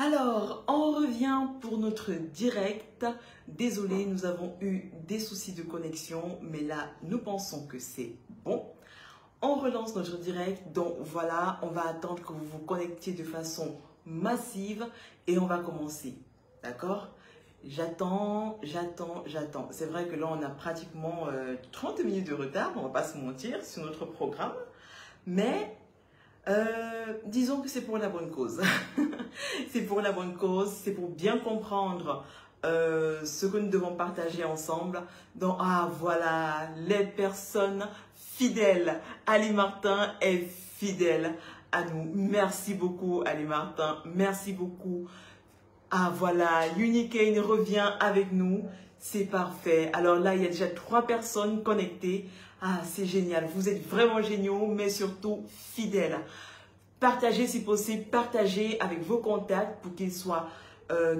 Alors, on revient pour notre direct. Désolé, nous avons eu des soucis de connexion, mais là, nous pensons que c'est bon. On relance notre direct, donc voilà, on va attendre que vous vous connectiez de façon massive et on va commencer, d'accord? J'attends. C'est vrai que là, on a pratiquement 30 minutes de retard, on ne va pas se mentir, sur notre programme, mais disons que c'est pour la bonne cause. C'est pour la bonne cause, c'est pour bien comprendre ce que nous devons partager ensemble. Donc, voilà, les personnes fidèles. Ali Martin est fidèle à nous. Merci beaucoup, Ali Martin. Merci beaucoup. Voilà, Unikane revient avec nous. C'est parfait. Alors là, il y a déjà 3 personnes connectées. C'est génial. Vous êtes vraiment géniaux, mais surtout fidèles. Partagez si possible, partagez avec vos contacts pour qu'ils soient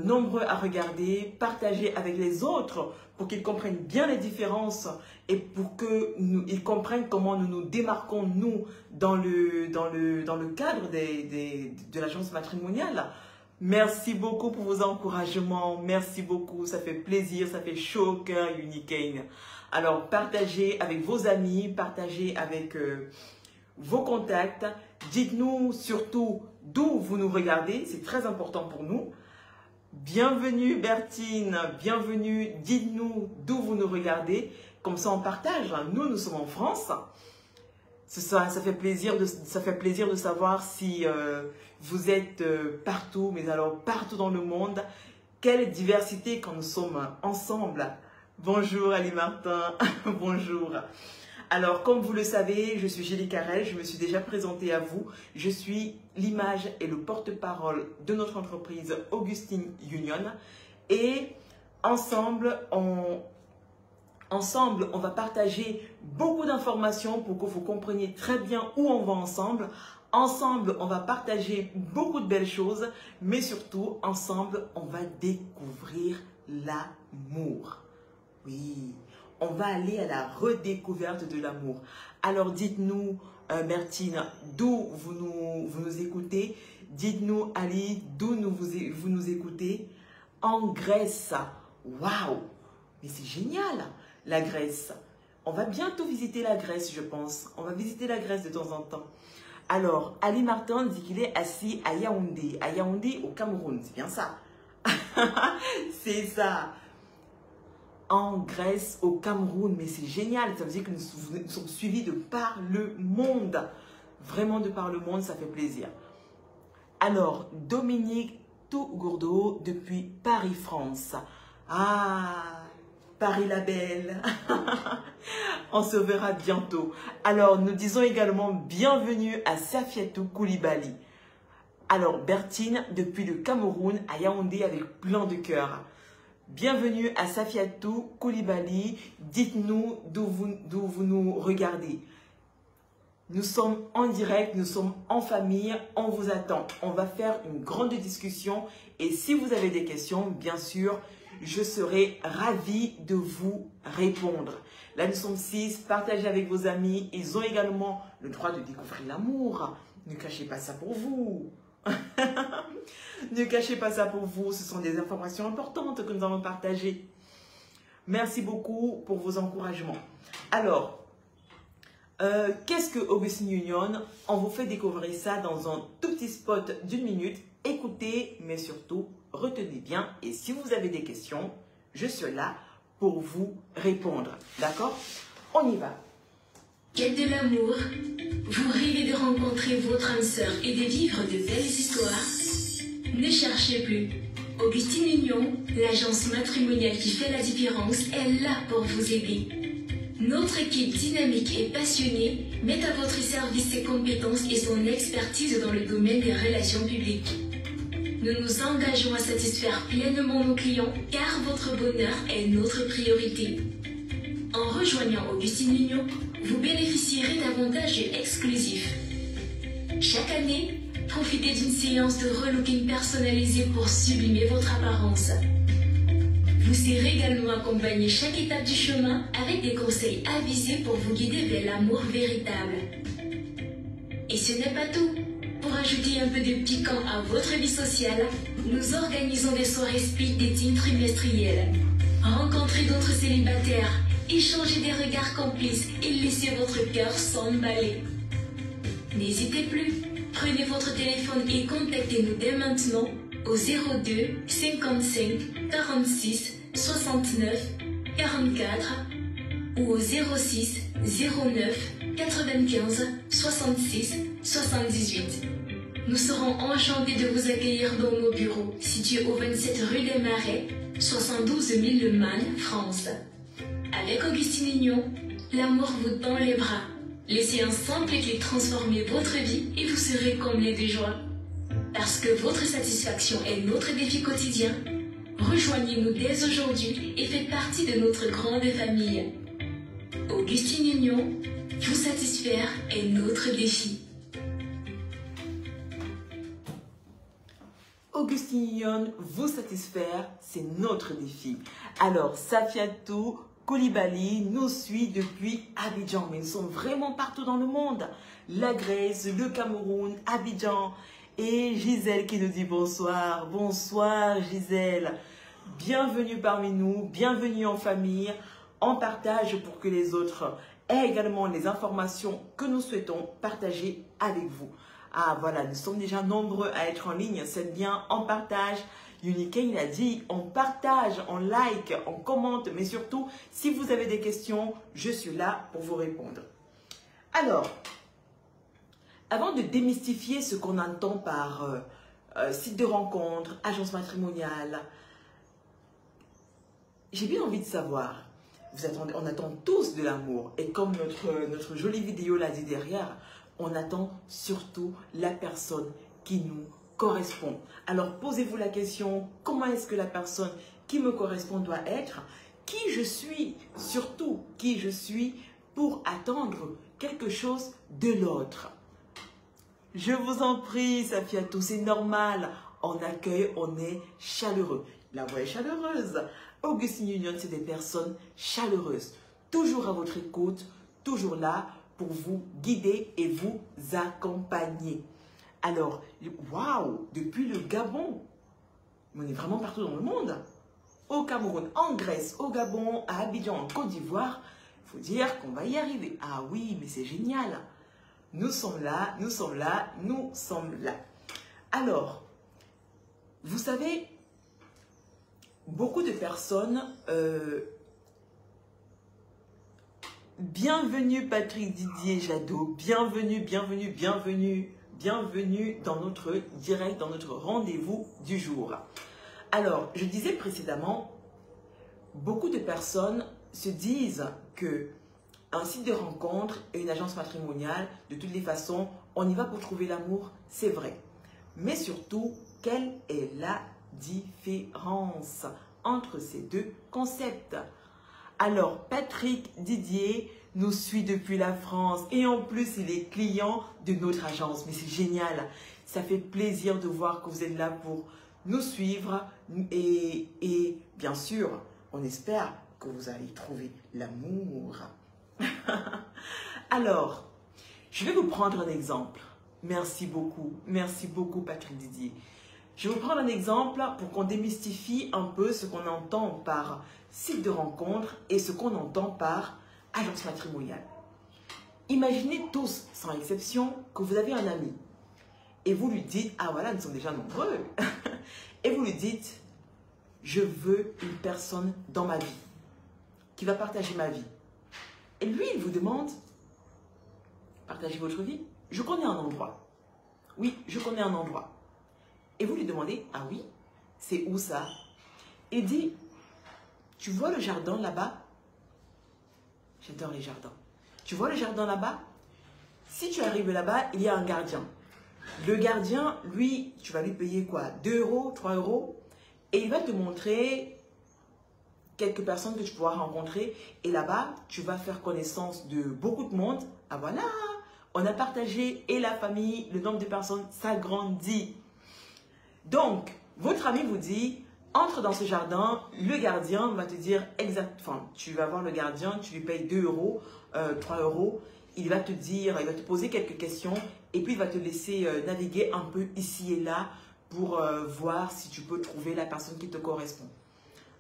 nombreux à regarder. Partagez avec les autres pour qu'ils comprennent bien les différences et pour qu'ils comprennent comment nous nous démarquons, nous, dans le cadre de l'agence matrimoniale. Merci beaucoup pour vos encouragements. Merci beaucoup. Ça fait plaisir, ça fait chaud au cœur, Unikane. Alors, partagez avec vos amis, partagez avec vos contacts. Dites-nous surtout d'où vous nous regardez. C'est très important pour nous. Bienvenue Bertine, bienvenue. Dites-nous d'où vous nous regardez. Comme ça, on partage. Nous sommes en France. Ça fait plaisir de savoir si vous êtes partout, mais alors partout dans le monde. Quelle diversité quand nous sommes ensemble. Bonjour Ali Martin, bonjour. Alors, comme vous le savez, je suis Gélie Carrel, je me suis déjà présentée à vous. Je suis l'image et le porte-parole de notre entreprise Augustine Union. Et ensemble, on va partager beaucoup d'informations pour que vous compreniez très bien où on va ensemble. Ensemble, on va partager beaucoup de belles choses, mais surtout, ensemble, on va découvrir l'amour. Oui, on va aller à la redécouverte de l'amour. Alors, dites-nous, Bertine, d'où vous nous écoutez. Dites-nous, Ali, d'où vous nous écoutez. En Grèce. Waouh! Mais c'est génial, la Grèce. On va bientôt visiter la Grèce, je pense. On va visiter la Grèce de temps en temps. Alors, Ali Martin dit qu'il est assis à Yaoundé. À Yaoundé, au Cameroun. C'est bien ça. C'est ça. En Grèce, au Cameroun. Mais c'est génial. Ça veut dire que nous sommes suivis de par le monde. Vraiment de par le monde, ça fait plaisir. Alors, Dominique Tougourdeau depuis Paris, France. Paris la belle. On se verra bientôt. Alors, nous disons également bienvenue à Safiatou Koulibaly. Alors, Bertine, depuis le Cameroun à Yaoundé avec plein de cœur. Bienvenue à Safiatou Koulibaly. Dites-nous d'où vous nous regardez. Nous sommes en direct, nous sommes en famille, on vous attend. On va faire une grande discussion et si vous avez des questions, bien sûr, je serai ravie de vous répondre. Là, nous sommes 6, partagez avec vos amis. Ils ont également le droit de découvrir l'amour. Ne cachez pas ça pour vous. Ne cachez pas ça pour vous. Ce sont des informations importantes que nous allons partager. Merci beaucoup pour vos encouragements. Alors, qu'est-ce que Augustine Union? On vous fait découvrir ça dans un tout petit spot d'1 minute. Écoutez, mais surtout, retenez bien. Et si vous avez des questions, je suis là pour vous répondre. D'accord? On y va. Quête de l'amour. Vous rêvez de rencontrer votre âme sœur et de vivre de belles histoires? Ne cherchez plus. Augustine Union, l'agence matrimoniale qui fait la différence, est là pour vous aider. Notre équipe dynamique et passionnée met à votre service ses compétences et son expertise dans le domaine des relations publiques. Nous nous engageons à satisfaire pleinement nos clients car votre bonheur est notre priorité. En rejoignant Augustine Union, vous bénéficierez d'avantages exclusifs. Chaque année, profitez d'une séance de relooking personnalisée pour sublimer votre apparence. Vous serez également accompagné chaque étape du chemin avec des conseils avisés pour vous guider vers l'amour véritable. Et ce n'est pas tout. Pour ajouter un peu de piquant à votre vie sociale, nous organisons des soirées speed dating trimestrielles. Rencontrez d'autres célibataires, échangez des regards complices et laissez votre cœur s'emballer. N'hésitez plus, prenez votre téléphone et contactez-nous dès maintenant au 02 55 46 69 44 ou au 06 09 95 66 78. Nous serons enchantés de vous accueillir dans nos bureaux situés au 27 rue des Marais, 72 000 Le Mans, France. Avec Augustine Union, l'amour vous tend les bras. Laissez un simple clic transformer votre vie et vous serez comblés de joie. Parce que votre satisfaction est notre défi quotidien, rejoignez-nous dès aujourd'hui et faites partie de notre grande famille. Augustine Union, vous satisfaire est notre défi. Augustine Union, vous satisfaire, c'est notre défi. Alors, Safiatou Koulibaly nous suit depuis Abidjan, mais nous sommes vraiment partout dans le monde. La Grèce, le Cameroun, Abidjan. Et Gisèle qui nous dit bonsoir. Bonsoir Gisèle. Bienvenue parmi nous, bienvenue en famille. En partage pour que les autres aient également les informations que nous souhaitons partager avec vous. Ah voilà, nous sommes déjà nombreux à être en ligne, c'est bien, on partage. Unique, il a dit, on partage, on like, on commente, mais surtout, si vous avez des questions, je suis là pour vous répondre. Alors, avant de démystifier ce qu'on entend par site de rencontre, agence matrimoniale, j'ai bien envie de savoir, on attend tous de l'amour, et comme notre jolie vidéo l'a dit derrière, on attend surtout la personne qui nous correspond. Alors posez-vous la question, comment est-ce que la personne qui me correspond doit être? Qui je suis? Surtout, qui je suis pour attendre quelque chose de l'autre? Je vous en prie, Safiatou, c'est normal. On accueille, on est chaleureux. La voix est chaleureuse. Augustine Union, c'est des personnes chaleureuses. Toujours à votre écoute, toujours là pour vous guider et vous accompagner. Alors, waouh, depuis le Gabon, on est vraiment partout dans le monde. Au Cameroun, en Grèce, au Gabon, à Abidjan, en Côte d'Ivoire, il faut dire qu'on va y arriver. Ah oui, mais c'est génial. Nous sommes là, nous sommes là, nous sommes là. Alors, vous savez, beaucoup de personnes... Bienvenue Patrick Didier Jadot, bienvenue, bienvenue, bienvenue, bienvenue dans notre direct, dans notre rendez-vous du jour. Alors, je disais précédemment, beaucoup de personnes se disent que un site de rencontre et une agence matrimoniale, de toutes les façons, on y va pour trouver l'amour, c'est vrai. Mais surtout, quelle est la différence entre ces deux concepts? Alors, Patrick Didier nous suit depuis la France et en plus, il est client de notre agence. Mais c'est génial. Ça fait plaisir de voir que vous êtes là pour nous suivre et bien sûr, on espère que vous allez trouver l'amour. Alors, je vais vous prendre un exemple. Merci beaucoup Patrick Didier. Je vais vous prendre un exemple pour qu'on démystifie un peu ce qu'on entend par site de rencontre et ce qu'on entend par agence matrimoniale. Imaginez tous, sans exception, que vous avez un ami et vous lui dites, ah voilà, nous sommes déjà nombreux, et vous lui dites, je veux une personne dans ma vie, qui va partager ma vie. Et lui, il vous demande, partagez votre vie, je connais un endroit. Oui, je connais un endroit. Et vous lui demandez, ah oui, c'est où ça? Il dit, tu vois le jardin là-bas? J'adore les jardins. Tu vois le jardin là-bas? Si tu arrives là-bas, il y a un gardien. Le gardien, lui, tu vas lui payer quoi? 2 €, 3 €? Et il va te montrer quelques personnes que tu pourras rencontrer. Et là-bas, tu vas faire connaissance de beaucoup de monde. Ah voilà, on a partagé et la famille, le nombre de personnes s'agrandit. Donc, votre ami vous dit, entre dans ce jardin, le gardien va te dire exactement, tu vas voir le gardien, tu lui payes 2 €, 3 €, il va te dire, il va te poser quelques questions et puis il va te laisser naviguer un peu ici et là pour voir si tu peux trouver la personne qui te correspond.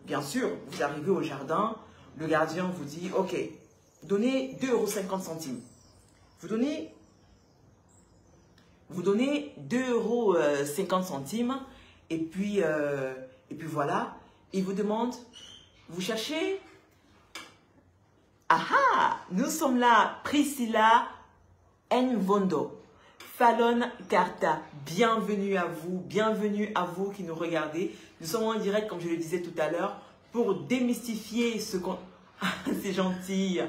Bien sûr, vous arrivez au jardin, le gardien vous dit, ok, donnez 2,50 €. Vous donnez 2,50 € et puis voilà, il vous demande, vous cherchez? Ah ah, nous sommes là, Priscilla Nvondo, Fallon Carta, bienvenue à vous qui nous regardez. Nous sommes en direct, comme je le disais tout à l'heure, pour démystifier ce qu'on... C'est gentil.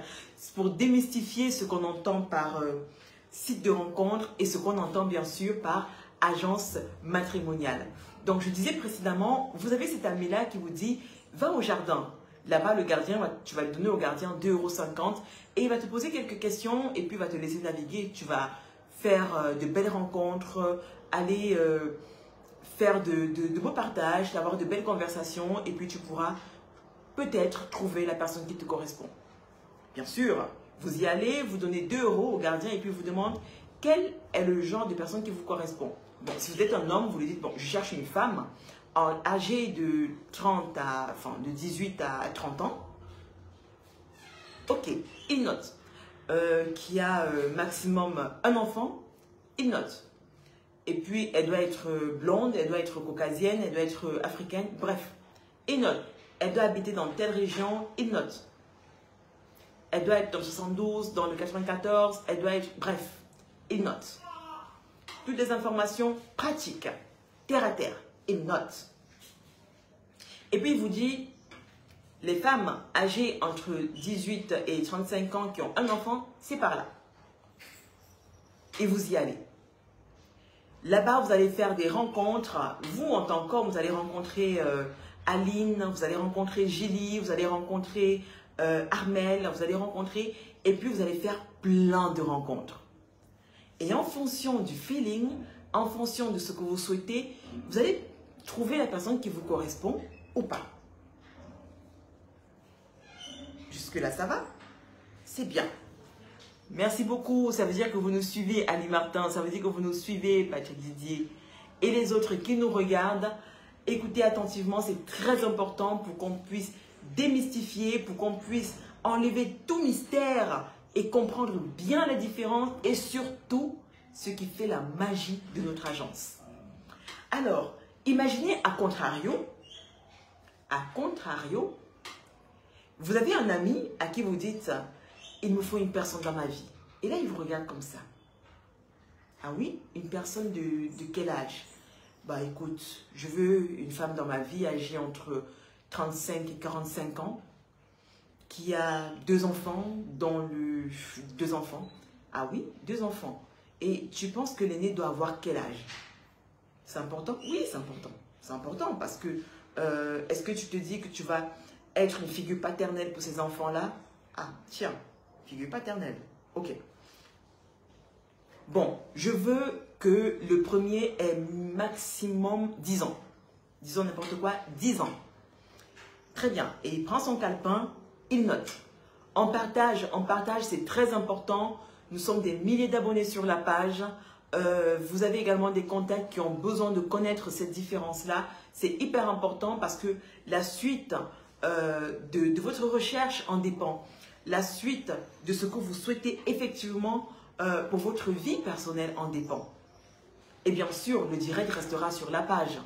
Pour démystifier ce qu'on entend par site de rencontre et ce qu'on entend bien sûr par agence matrimoniale. Donc, je disais précédemment, vous avez cet ami-là qui vous dit, va au jardin. Là-bas, le gardien, tu vas le donner au gardien 2,50 € et il va te poser quelques questions et puis il va te laisser naviguer. Tu vas faire de belles rencontres, aller faire de beaux partages, avoir de belles conversations et puis tu pourras peut-être trouver la personne qui te correspond. Bien sûr, vous y allez, vous donnez 2 € au gardien et puis il vous demande quel est le genre de personne qui vous correspond. Bon, si vous êtes un homme, vous lui dites, bon, je cherche une femme âgée de 18 à 30 ans. Ok, il note. Qui a maximum un enfant, il note. Et puis, elle doit être blonde, elle doit être caucasienne, elle doit être africaine, bref, il note. Elle doit habiter dans telle région, il note. Elle doit être dans le 72, dans le 94, elle doit être... Bref, il note. Toutes les informations pratiques, terre à terre, il note. Et puis, il vous dit, les femmes âgées entre 18 et 35 ans qui ont un enfant, c'est par là. Et vous y allez. Là-bas, vous allez faire des rencontres. Vous, en tant qu'homme, vous allez rencontrer Aline, vous allez rencontrer Julie, vous allez rencontrer Armel, vous allez rencontrer... Et puis, vous allez faire plein de rencontres. Et en fonction du feeling, en fonction de ce que vous souhaitez, vous allez trouver la personne qui vous correspond ou pas. Jusque-là, ça va? C'est bien. Merci beaucoup. Ça veut dire que vous nous suivez, Ali Martin. Ça veut dire que vous nous suivez, Patrick Didier. Et les autres qui nous regardent, écoutez attentivement. C'est très important pour qu'on puisse démystifier, pour qu'on puisse enlever tout mystère et comprendre bien la différence et surtout ce qui fait la magie de notre agence. Alors, imaginez à contrario, vous avez un ami à qui vous dites « Il me faut une personne dans ma vie ». Et là, il vous regarde comme ça. Ah oui, une personne de quel âge? Bah écoute, je veux une femme dans ma vie âgée entre 35 et 45 ans, qui a 2 enfants, deux enfants. Ah oui, 2 enfants. Et tu penses que l'aîné doit avoir quel âge? C'est important? Oui, c'est important. C'est important parce que est-ce que tu te dis que tu vas être une figure paternelle pour ces enfants-là? Ah, tiens, figure paternelle. Ok. Bon, je veux que le premier ait maximum 10 ans. Disons n'importe quoi, 10 ans. Très bien. Et il prend son calepin, il note. On partage, c'est très important. Nous sommes des milliers d'abonnés sur la page. Vous avez également des contacts qui ont besoin de connaître cette différence-là. C'est hyper important parce que la suite de votre recherche en dépend. La suite de ce que vous souhaitez effectivement pour votre vie personnelle en dépend. Et bien sûr, le direct restera sur la page.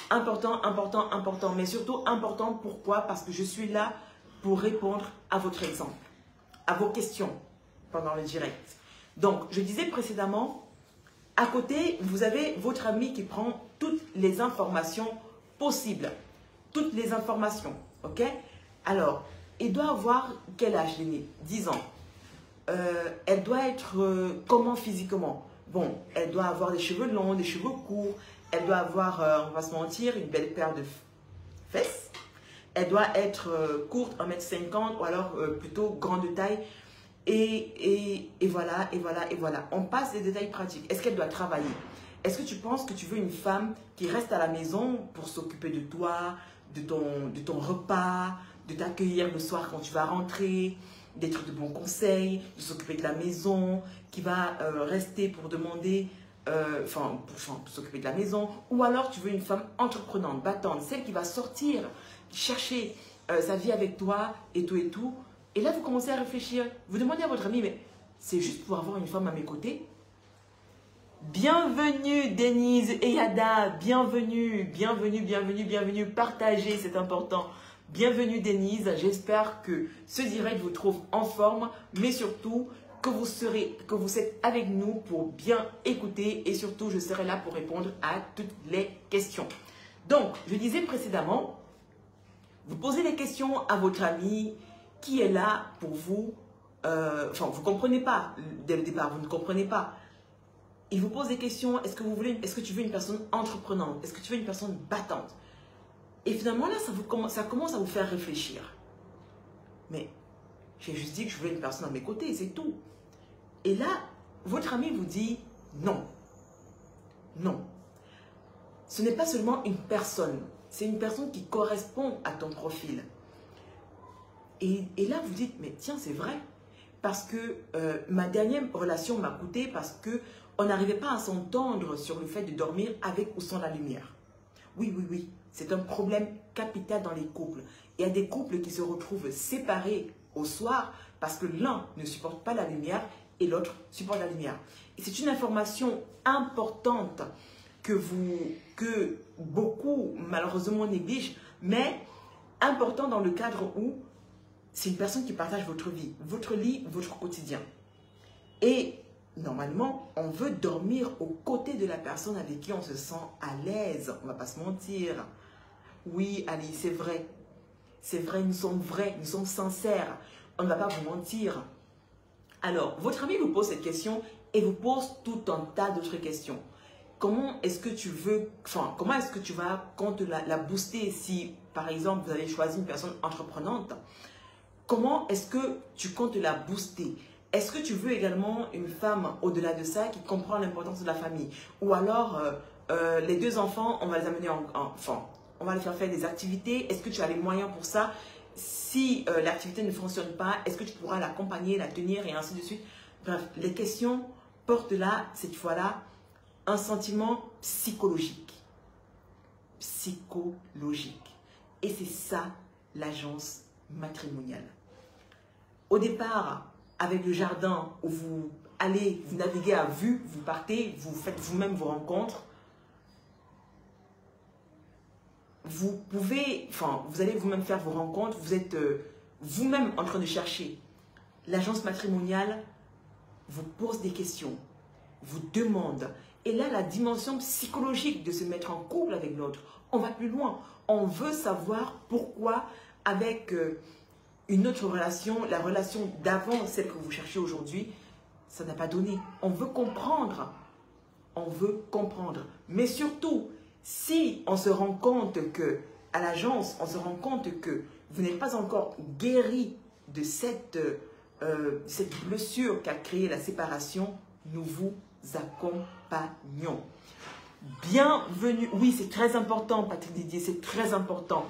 Important, important, important. Mais surtout important, pourquoi? Parce que je suis là pour répondre à votre exemple, à vos questions pendant le direct. Donc, je disais précédemment, à côté, vous avez votre ami qui prend toutes les informations possibles. Toutes les informations, ok? Alors, il doit avoir quel âge l'aîné? 10 ans. Elle doit être comment physiquement? Bon, elle doit avoir des cheveux longs, des cheveux courts. Elle doit avoir, on va se mentir, une belle paire de fesses. Elle doit être courte, 1,50 m ou alors plutôt grande taille. Et voilà, et voilà, et voilà. On passe des détails pratiques. Est-ce qu'elle doit travailler? Est-ce que tu penses que tu veux une femme qui reste à la maison pour s'occuper de toi, de ton repas, de t'accueillir le soir quand tu vas rentrer, d'être de bons conseils, de s'occuper de la maison, qui va rester pour demander, pour s'occuper de la maison. Ou alors tu veux une femme entreprenante, battante, celle qui va sortir, chercher sa vie avec toi et tout et tout. Et là, vous commencez à réfléchir. Vous demandez à votre ami, mais c'est juste pour avoir une femme à mes côtés? Bienvenue Denise et Yada, bienvenue, bienvenue, bienvenue, bienvenue, partagez, c'est important. Bienvenue Denise, j'espère que ce direct vous trouve en forme, mais surtout que vous êtes avec nous pour bien écouter et surtout je serai là pour répondre à toutes les questions. Donc, je disais précédemment, vous posez les questions à votre ami qui est là pour vous, vous ne comprenez pas dès le départ, vous ne comprenez pas. Il vous pose des questions, est-ce que tu veux une personne entreprenante? Est-ce que tu veux une personne battante? Et finalement là, ça commence à vous faire réfléchir. Mais j'ai juste dit que je voulais une personne à mes côtés, c'est tout. Et là, votre ami vous dit non. Non. Ce n'est pas seulement une personne, c'est une personne qui correspond à ton profil. Et là, vous dites, mais tiens, c'est vrai. Parce que ma dernière relation m'a coûté parce que on n'arrivait pas à s'entendre sur le fait de dormir avec ou sans la lumière. Oui, oui, oui. C'est un problème capital dans les couples. Il y a des couples qui se retrouvent séparés au soir parce que l'un ne supporte pas la lumière et l'autre supporte la lumière. Et c'est une information importante que beaucoup malheureusement négligent, mais important dans le cadre où c'est une personne qui partage votre vie, votre lit, votre quotidien. Et normalement, on veut dormir aux côtés de la personne avec qui on se sent à l'aise. On ne va pas se mentir. Oui, Ali, c'est vrai. C'est vrai, nous sommes vrais, nous sommes sincères. On ne va pas vous mentir. Alors, votre ami vous pose cette question et vous pose tout un tas d'autres questions. Comment est-ce que tu veux, comment est-ce que tu vas compte la booster si, par exemple, vous avez choisi une personne entreprenante? Comment est-ce que tu comptes la booster? Est-ce que tu veux également une femme au-delà de ça qui comprend l'importance de la famille? Ou alors, les deux enfants, on va les amener on va les faire des activités. Est-ce que tu as les moyens pour ça? Si l'activité ne fonctionne pas, est-ce que tu pourras l'accompagner, la tenir et ainsi de suite? Bref, les questions portent là, cette fois-là, un sentiment psychologique. Psychologique. Et c'est ça, l'agence matrimoniale. Au départ, avec le jardin où vous allez, vous naviguez à vue, vous partez, vous faites vous-même vos rencontres, vous pouvez, vous allez vous-même faire vos rencontres, vous êtes vous-même en train de chercher. L'agence matrimoniale vous pose des questions, vous demande. Et là, la dimension psychologique de se mettre en couple avec l'autre, on va plus loin. On veut savoir pourquoi avec une autre relation, la relation d'avant, celle que vous cherchez aujourd'hui, ça n'a pas donné. On veut comprendre. On veut comprendre. Mais surtout, si on se rend compte que, à l'agence, on se rend compte que vous n'êtes pas encore guéri de cette blessure qu'a créé la séparation, nous vous accompagnons. Bienvenue. Oui, c'est très important, Patrick Didier, c'est très important.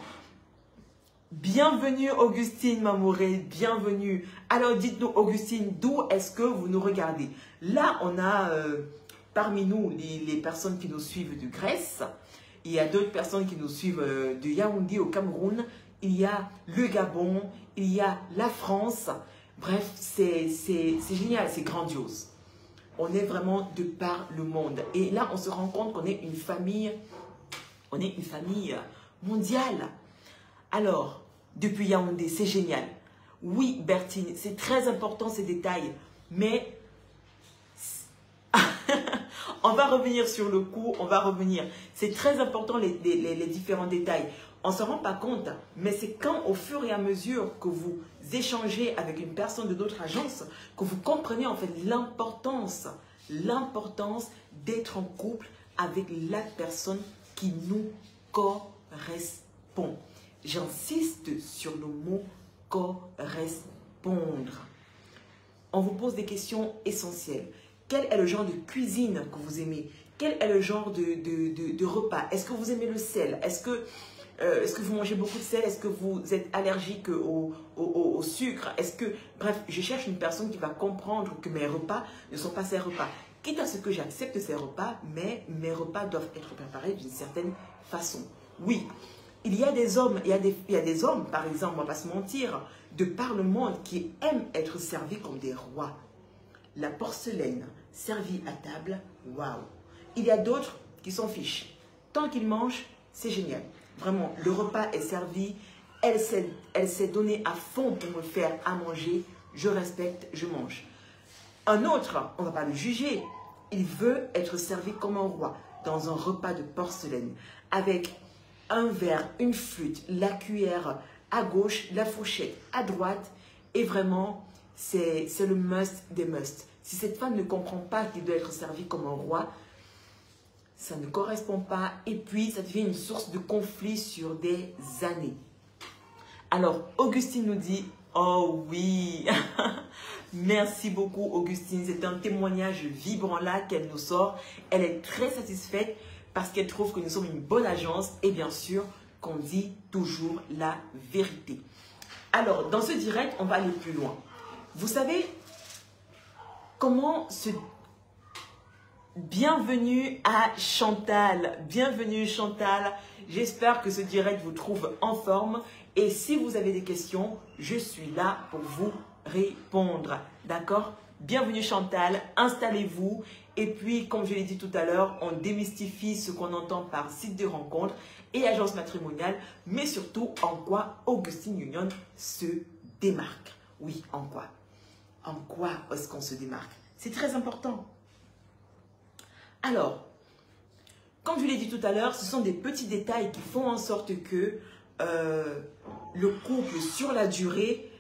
Bienvenue Augustine Mamouré, bienvenue. Alors dites-nous Augustine, d'où est-ce que vous nous regardez? Là, on a parmi nous les personnes qui nous suivent de Grèce. Il y a d'autres personnes qui nous suivent de Yaoundé au Cameroun. Il y a le Gabon, il y a la France. Bref, c'est génial, c'est grandiose. On est vraiment de par le monde. Et là, on se rend compte qu'on est une famille mondiale. Alors, depuis Yaoundé, c'est génial. Oui, Bertine, c'est très important ces détails, mais on va revenir sur le coup, on va revenir. C'est très important les différents détails. On ne se rend pas compte, mais c'est quand au fur et à mesure que vous échangez avec une personne de notre agence, que vous comprenez en fait l'importance d'être en couple avec la personne qui nous correspond. J'insiste sur le mot correspondre. On vous pose des questions essentielles. Quel est le genre de cuisine que vous aimez? Quel est le genre de repas? Est-ce que vous aimez le sel? Est-ce que est-ce que vous mangez beaucoup de sel? Est-ce que vous êtes allergique au sucre? Est-ce que... Bref, je cherche une personne qui va comprendre que mes repas ne sont pas ses repas. Quitte à ce que j'accepte ces repas, mais mes repas doivent être préparés d'une certaine façon. Oui, il y a des hommes, il y a des hommes, par exemple, on ne va pas se mentir, de par le monde qui aiment être servis comme des rois. La porcelaine servie à table, waouh. Il y a d'autres qui s'en fichent. Tant qu'ils mangent, c'est génial. Vraiment, le repas est servi, elle s'est donnée à fond pour me faire à manger, je respecte, je mange. Un autre, on ne va pas le juger, il veut être servi comme un roi dans un repas de porcelaine avec un verre, une flûte, la cuillère à gauche, la fourchette à droite et vraiment, c'est le must des must. Si cette femme ne comprend pas qu'il doit être servi comme un roi, ça ne correspond pas et puis ça devient une source de conflit sur des années. Alors, Augustine nous dit, oh oui, merci beaucoup Augustine, c'est un témoignage vibrant là qu'elle nous sort. Elle est très satisfaite parce qu'elle trouve que nous sommes une bonne agence et bien sûr qu'on dit toujours la vérité. Alors, dans ce direct, on va aller plus loin. Vous savez comment se... Bienvenue à Chantal. Bienvenue Chantal. J'espère que ce direct vous trouve en forme. Et si vous avez des questions, je suis là pour vous répondre. D'accord? Bienvenue Chantal. Installez-vous. Et puis, comme je l'ai dit tout à l'heure, on démystifie ce qu'on entend par site de rencontre et agence matrimoniale. Mais surtout, en quoi Augustine Union se démarque. Oui, en quoi? En quoi est-ce qu'on se démarque? C'est très important. Alors, comme je l'ai dit tout à l'heure, ce sont des petits détails qui font en sorte que le couple, sur la durée,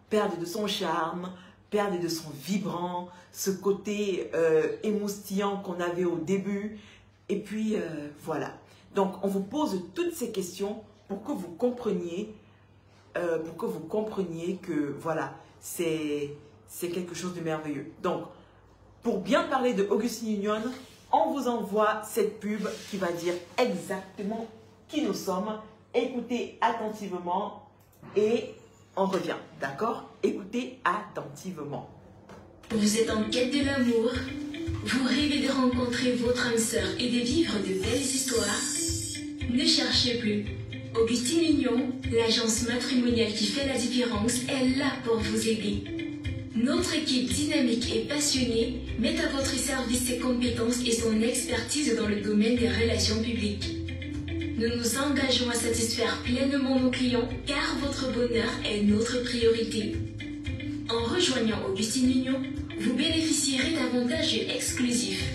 perde de son charme, perde de son vibrant, ce côté émoustillant qu'on avait au début. Et puis, voilà. Donc, on vous pose toutes ces questions pour que vous compreniez, que, voilà, c'est quelque chose de merveilleux. Donc, pour bien parler de Augustine Union, on vous envoie cette pub qui va dire exactement qui nous sommes. Écoutez attentivement et on revient, d'accord? Écoutez attentivement. Vous êtes en quête de l'amour? Vous rêvez de rencontrer votre âme sœur et de vivre de belles histoires? Ne cherchez plus. Augustine Union, l'agence matrimoniale qui fait la différence, est là pour vous aider. Notre équipe dynamique et passionnée met à votre service ses compétences et son expertise dans le domaine des relations publiques. Nous nous engageons à satisfaire pleinement nos clients car votre bonheur est notre priorité. En rejoignant Augustine Union, vous bénéficierez d'avantages exclusifs.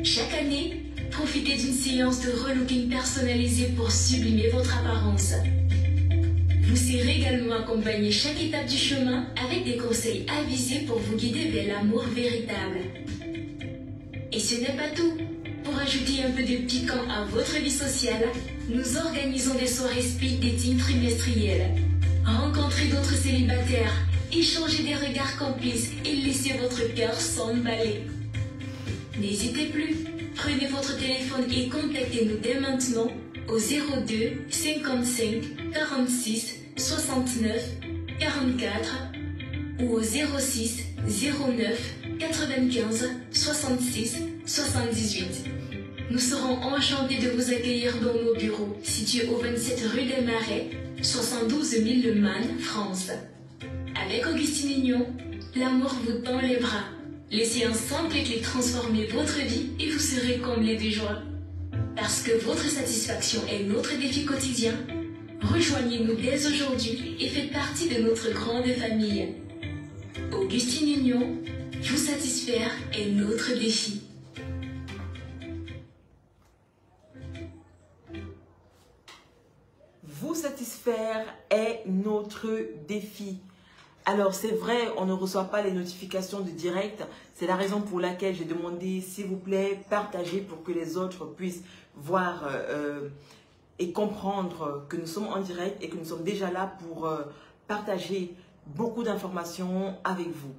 Chaque année, profitez d'une séance de relooking personnalisée pour sublimer votre apparence. Vous serez également accompagné chaque étape du chemin avec des conseils avisés pour vous guider vers l'amour véritable. Et ce n'est pas tout. Pour ajouter un peu de piquant à votre vie sociale, nous organisons des soirées speed dating trimestrielles. Rencontrez d'autres célibataires, échangez des regards complices et laissez votre cœur s'emballer. N'hésitez plus, prenez votre téléphone et contactez-nous dès maintenant au 02 55 46 69 44 ou au 06 09 95 66 78. Nous serons enchantés de vous accueillir dans nos bureaux situés au 27 rue des Marais, 72 000 Le Mans, France. Avec Augustine Union, l'amour vous tend les bras. Laissez un simple clé transformer votre vie et vous serez comblés de joie. Parce que votre satisfaction est notre défi quotidien, rejoignez-nous dès aujourd'hui et faites partie de notre grande famille. Augustine Union, vous satisfaire est notre défi. Vous satisfaire est notre défi. Alors c'est vrai, on ne reçoit pas les notifications de direct. C'est la raison pour laquelle j'ai demandé, s'il vous plaît, partagez pour que les autres puissent voir et comprendre que nous sommes en direct et que nous sommes déjà là pour partager beaucoup d'informations avec vous.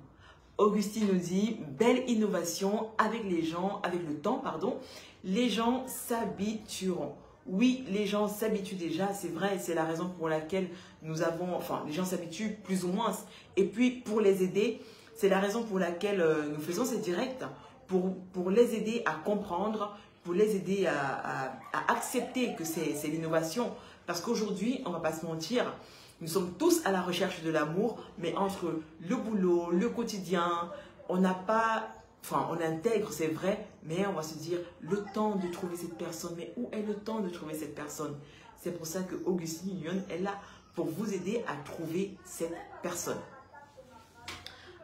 Augustine nous dit, belle innovation avec les gens, avec le temps, pardon, les gens s'habitueront. Oui, les gens s'habituent déjà, c'est vrai, c'est la raison pour laquelle nous avons, enfin, les gens s'habituent plus ou moins. Et puis, pour les aider, c'est la raison pour laquelle nous faisons ces directs, pour les aider à comprendre, pour les aider à accepter que c'est l'innovation. Parce qu'aujourd'hui, on ne va pas se mentir, nous sommes tous à la recherche de l'amour, mais entre le boulot, le quotidien, on n'a pas... Enfin, on intègre, c'est vrai, mais on va se dire, le temps de trouver cette personne, mais où est le temps de trouver cette personne? C'est pour ça que Augustine Union est là pour vous aider à trouver cette personne.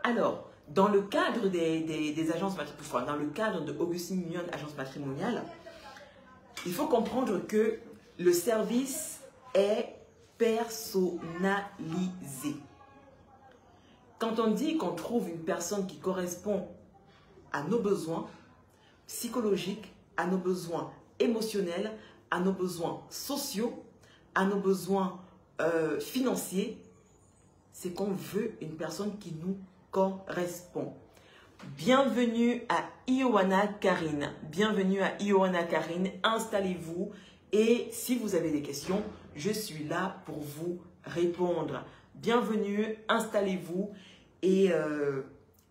Alors, dans le cadre des agences matrimoniales, dans le cadre de Augustine Union, agence matrimoniale, il faut comprendre que le service est personnalisé. Quand on dit qu'on trouve une personne qui correspond à nos besoins psychologiques, à nos besoins émotionnels, à nos besoins sociaux, à nos besoins financiers, c'est qu'on veut une personne qui nous correspond. Bienvenue à Ioana Karine. Bienvenue à Ioana Karine. Installez-vous et si vous avez des questions, je suis là pour vous répondre. Bienvenue, installez-vous et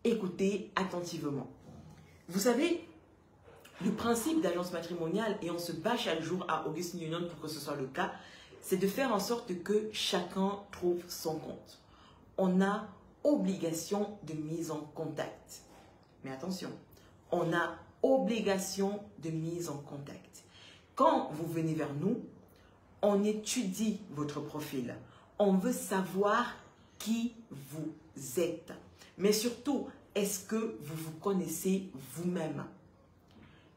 écoutez attentivement. Vous savez, le principe d'agence matrimoniale, et on se bat chaque jour à Augustine Union pour que ce soit le cas, c'est de faire en sorte que chacun trouve son compte. On a obligation de mise en contact. Mais attention, on a obligation de mise en contact. Quand vous venez vers nous, on étudie votre profil. On veut savoir qui vous êtes. Mais surtout, est-ce que vous vous connaissez vous-même?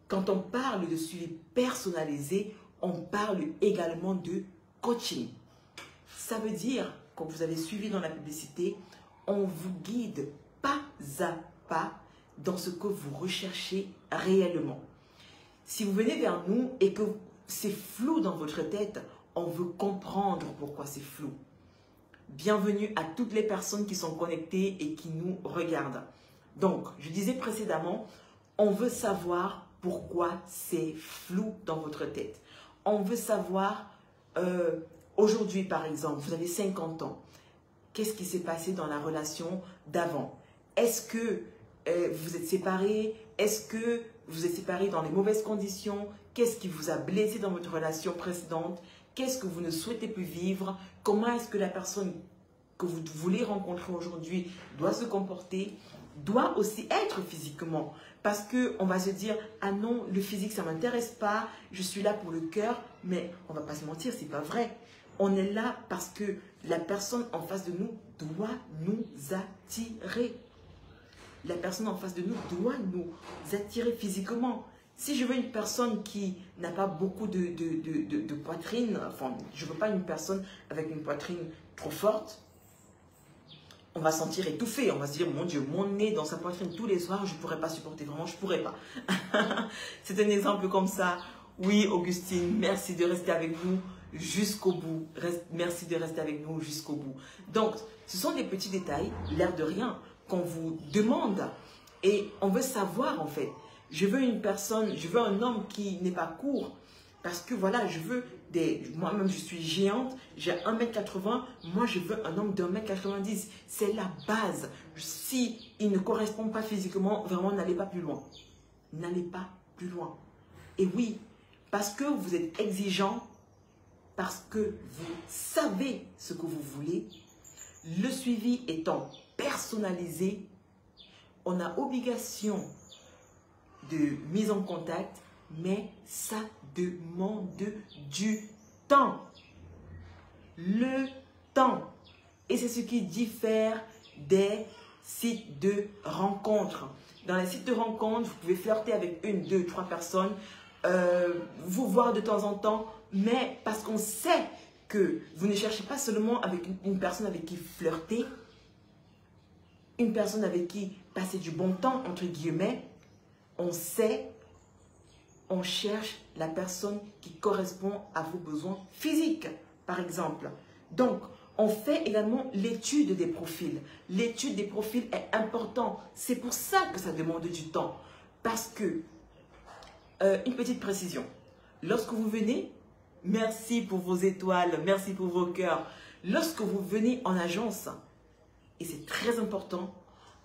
Quand on parle de suivi personnalisé, on parle également de coaching. Ça veut dire, comme vous avez suivi dans la publicité, on vous guide pas à pas dans ce que vous recherchez réellement. Si vous venez vers nous et que c'est flou dans votre tête, on veut comprendre pourquoi c'est flou. Bienvenue à toutes les personnes qui sont connectées et qui nous regardent. Donc, je disais précédemment, on veut savoir pourquoi c'est flou dans votre tête. On veut savoir, aujourd'hui par exemple, vous avez 50 ans. Qu'est-ce qui s'est passé dans la relation d'avant? Est-ce que vous êtes séparés? Est-ce que vous êtes séparés dans les mauvaises conditions? Qu'est-ce qui vous a blessé dans votre relation précédente? Qu'est-ce que vous ne souhaitez plus vivre? Comment est-ce que la personne que vous voulez rencontrer aujourd'hui doit se comporter? Doit aussi être physiquement. Parce qu'on va se dire, ah non, le physique, ça ne m'intéresse pas, je suis là pour le cœur, mais on ne va pas se mentir, ce n'est pas vrai. On est là parce que la personne en face de nous doit nous attirer. La personne en face de nous doit nous attirer physiquement. Si je veux une personne qui n'a pas beaucoup de poitrine, enfin, je ne veux pas une personne avec une poitrine trop forte, on va se sentir étouffé, on va se dire, mon Dieu, mon nez dans sa poitrine tous les soirs, je ne pourrais pas supporter, vraiment, je ne pourrais pas. C'est un exemple comme ça. Oui, Augustine, merci de rester avec nous jusqu'au bout. Merci de rester avec nous jusqu'au bout. Donc, ce sont des petits détails, l'air de rien, qu'on vous demande. Et on veut savoir, en fait. Je veux une personne, je veux un homme qui n'est pas court. Parce que voilà, je veux moi-même, je suis géante, j'ai 1m80, moi je veux un homme de 1m90. C'est la base. Si il ne correspond pas physiquement, vraiment, n'allez pas plus loin. N'allez pas plus loin. Et oui, parce que vous êtes exigeant, parce que vous savez ce que vous voulez, le suivi étant personnalisé, on a obligation de mise en contact, mais ça demande du temps. Le temps. Et c'est ce qui diffère des sites de rencontres. Dans les sites de rencontres, vous pouvez flirter avec 1, 2, 3 personnes, vous voir de temps en temps, mais parce qu'on sait que vous ne cherchez pas seulement avec une personne avec qui flirter, une personne avec qui passer du bon temps, entre guillemets, on sait, on cherche la personne qui correspond à vos besoins physiques, par exemple. Donc, on fait également l'étude des profils. L'étude des profils est importante. C'est pour ça que ça demande du temps. Parce que, une petite précision, lorsque vous venez, Merci pour vos étoiles. Merci pour vos cœurs. Lorsque vous venez en agence, et c'est très important,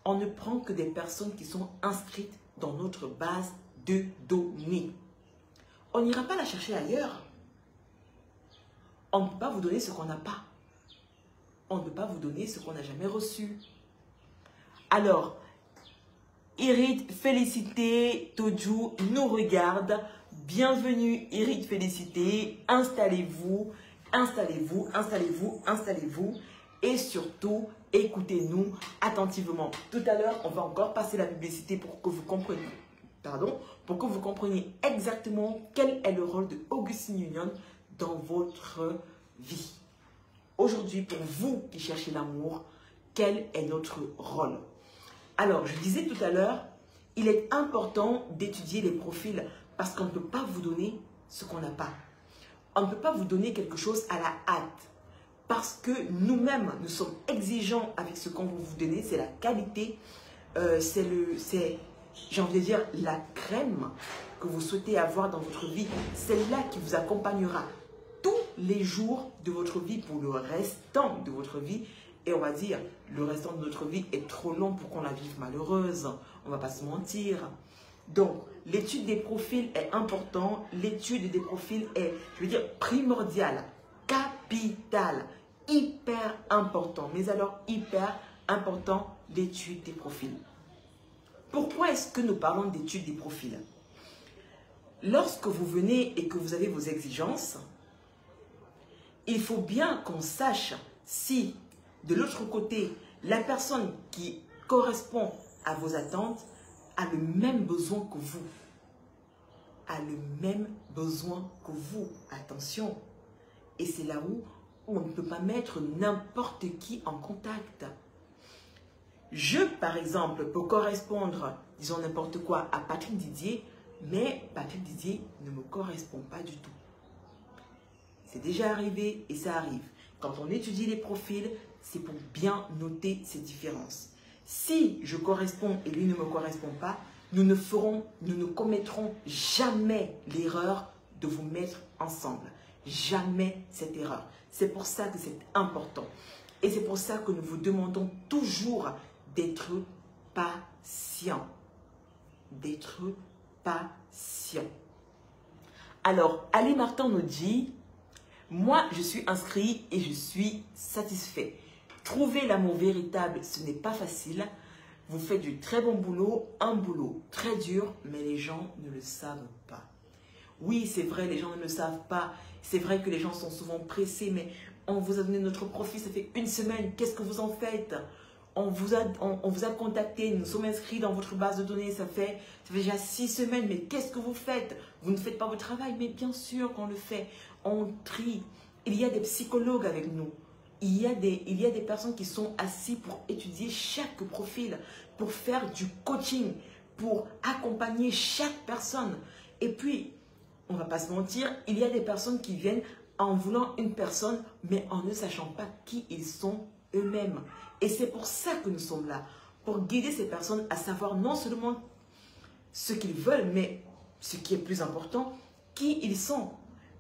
on ne prend que des personnes qui sont inscrites dans notre base de données. On n'ira pas la chercher ailleurs. On ne peut pas vous donner ce qu'on n'a pas. On ne peut pas vous donner ce qu'on n'a jamais reçu. Alors, Irid, Félicité, Toju nous regarde. Bienvenue, Irid, Félicité. Installez-vous, installez-vous, installez-vous, installez-vous. Et surtout, écoutez-nous attentivement. Tout à l'heure, on va encore passer la publicité pour que vous compreniez, pour que vous compreniez exactement quel est le rôle de Augustine Union dans votre vie. Aujourd'hui, pour vous qui cherchez l'amour, quel est notre rôle? Alors, je disais tout à l'heure, il est important d'étudier les profils parce qu'on ne peut pas vous donner ce qu'on n'a pas. On ne peut pas vous donner quelque chose à la hâte parce que nous-mêmes, nous sommes exigeants avec ce qu'on vous donne. C'est la qualité, j'ai envie de dire, la crème que vous souhaitez avoir dans votre vie. Celle-là qui vous accompagnera tous les jours de votre vie pour le restant de votre vie. Et on va dire, le restant de notre vie est trop long pour qu'on la vive malheureuse. On ne va pas se mentir. Donc, l'étude des profils est importante. L'étude des profils est, je veux dire, primordiale, capitale, hyper important. Mais alors, hyper important, l'étude des profils. Pourquoi est-ce que nous parlons d'étude des profils? Lorsque vous venez et que vous avez vos exigences, il faut bien qu'on sache si, de l'autre côté, la personne qui correspond à vos attentes a le même besoin que vous. A le même besoin que vous. Attention. Et c'est là où on ne peut pas mettre n'importe qui en contact. Je, par exemple, peux correspondre, disons n'importe quoi, à Patrick Didier, mais Patrick Didier ne me correspond pas du tout. C'est déjà arrivé et ça arrive. Quand on étudie les profils, c'est pour bien noter ces différences. Si je corresponds et lui ne me correspond pas, nous ne commettrons jamais l'erreur de vous mettre ensemble. Jamais cette erreur. C'est pour ça que c'est important. Et c'est pour ça que nous vous demandons toujours d'être patient. D'être patient. Alors, Ali Martin nous dit, moi, je suis inscrit et je suis satisfait. Trouver l'amour véritable, ce n'est pas facile. Vous faites du très bon boulot, un boulot très dur, mais les gens ne le savent pas. Oui, c'est vrai, les gens ne le savent pas. C'est vrai que les gens sont souvent pressés, mais on vous a donné notre profil, ça fait une semaine. Qu'est-ce que vous en faites? On vous a contacté, nous sommes inscrits dans votre base de données, ça fait déjà 6 semaines, mais qu'est-ce que vous faites? Vous ne faites pas votre travail, mais bien sûr qu'on le fait. On trie. Il y a des psychologues avec nous. Il y a des personnes qui sont assises pour étudier chaque profil, pour faire du coaching, pour accompagner chaque personne. Et puis, on ne va pas se mentir, il y a des personnes qui viennent en voulant une personne, mais en ne sachant pas qui ils sont eux-mêmes. Et c'est pour ça que nous sommes là, pour guider ces personnes à savoir non seulement ce qu'ils veulent, mais ce qui est plus important, qui ils sont.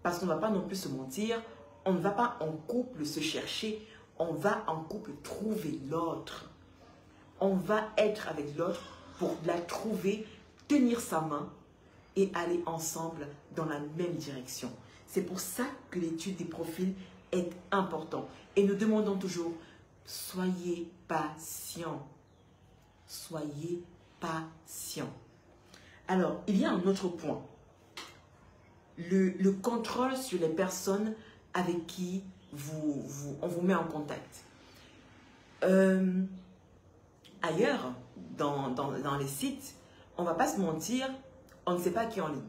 Parce qu'on ne va pas non plus se mentir, on ne va pas en couple se chercher, on va en couple trouver l'autre. On va être avec l'autre pour la trouver, tenir sa main et aller ensemble dans la même direction. C'est pour ça que l'étude des profils est importante. Et nous demandons toujours, soyez patient. Soyez patient. Alors, il y a un autre point. Le contrôle sur les personnes avec qui on vous met en contact. Ailleurs, dans les sites, on ne va pas se mentir, on ne sait pas qui est en ligne.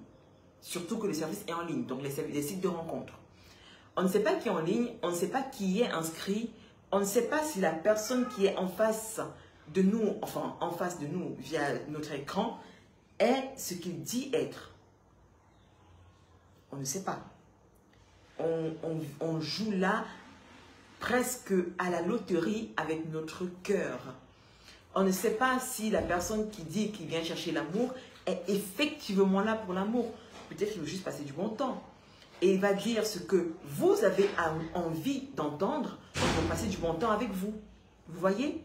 Surtout que le service est en ligne, donc les sites de rencontres. On ne sait pas qui est en ligne, on ne sait pas qui est inscrit, on ne sait pas si la personne qui est en face de nous, enfin en face de nous via notre écran, est ce qu'il dit être. On ne sait pas. On joue là presque à la loterie avec notre cœur. On ne sait pas si la personne qui dit qu'il vient chercher l'amour est effectivement là pour l'amour. Peut-être qu'il veut juste passer du bon temps. et il va dire ce que vous avez envie d'entendre pour passer du bon temps avec vous. Vous voyez?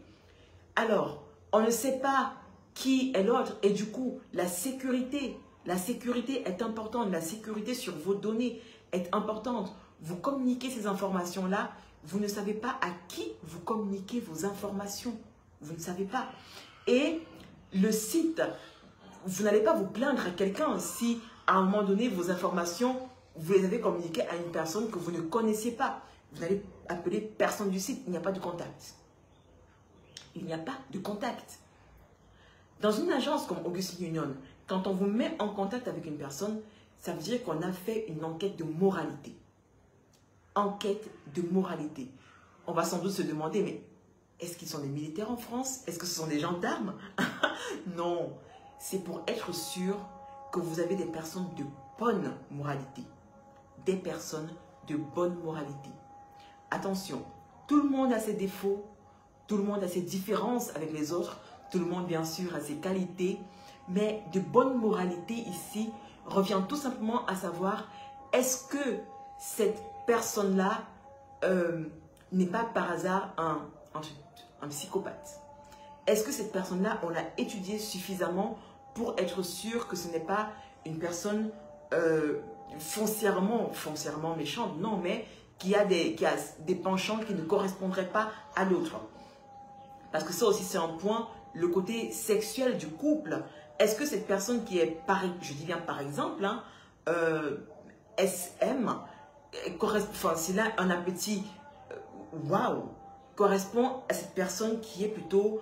Alors, on ne sait pas qui est l'autre et du coup, la sécurité est importante. La sécurité sur vos données est importante. Vous communiquez ces informations-là, vous ne savez pas à qui vous communiquez vos informations. Vous ne savez pas. Et le site, vous n'allez pas vous plaindre à quelqu'un si à un moment donné, vos informations, vous les avez communiquées à une personne que vous ne connaissiez pas. Vous n'allez appeler personne du site, il n'y a pas de contact. Il n'y a pas de contact. Dans une agence comme Augustine Union, quand on vous met en contact avec une personne, ça veut dire qu'on a fait une enquête de moralité. Enquête de moralité. On va sans doute se demander, mais est-ce qu'ils sont des militaires en France? Est-ce que ce sont des gendarmes? Non, c'est pour être sûr que vous avez des personnes de bonne moralité. Des personnes de bonne moralité. Attention, tout le monde a ses défauts, tout le monde a ses différences avec les autres, tout le monde bien sûr a ses qualités, mais de bonne moralité ici revient tout simplement à savoir, est-ce que cette personne-là n'est pas par hasard un psychopathe? Est-ce que cette personne-là, on l'a étudiée suffisamment pour être sûr que ce n'est pas une personne foncièrement méchante? Non, mais qui a des penchants qui ne correspondraient pas à l'autre. Parce que ça aussi, c'est un point, le côté sexuel du couple. Est-ce que cette personne qui est, je dis bien par exemple, hein, SM, s'il a un appétit, waouh, correspond à cette personne qui est plutôt,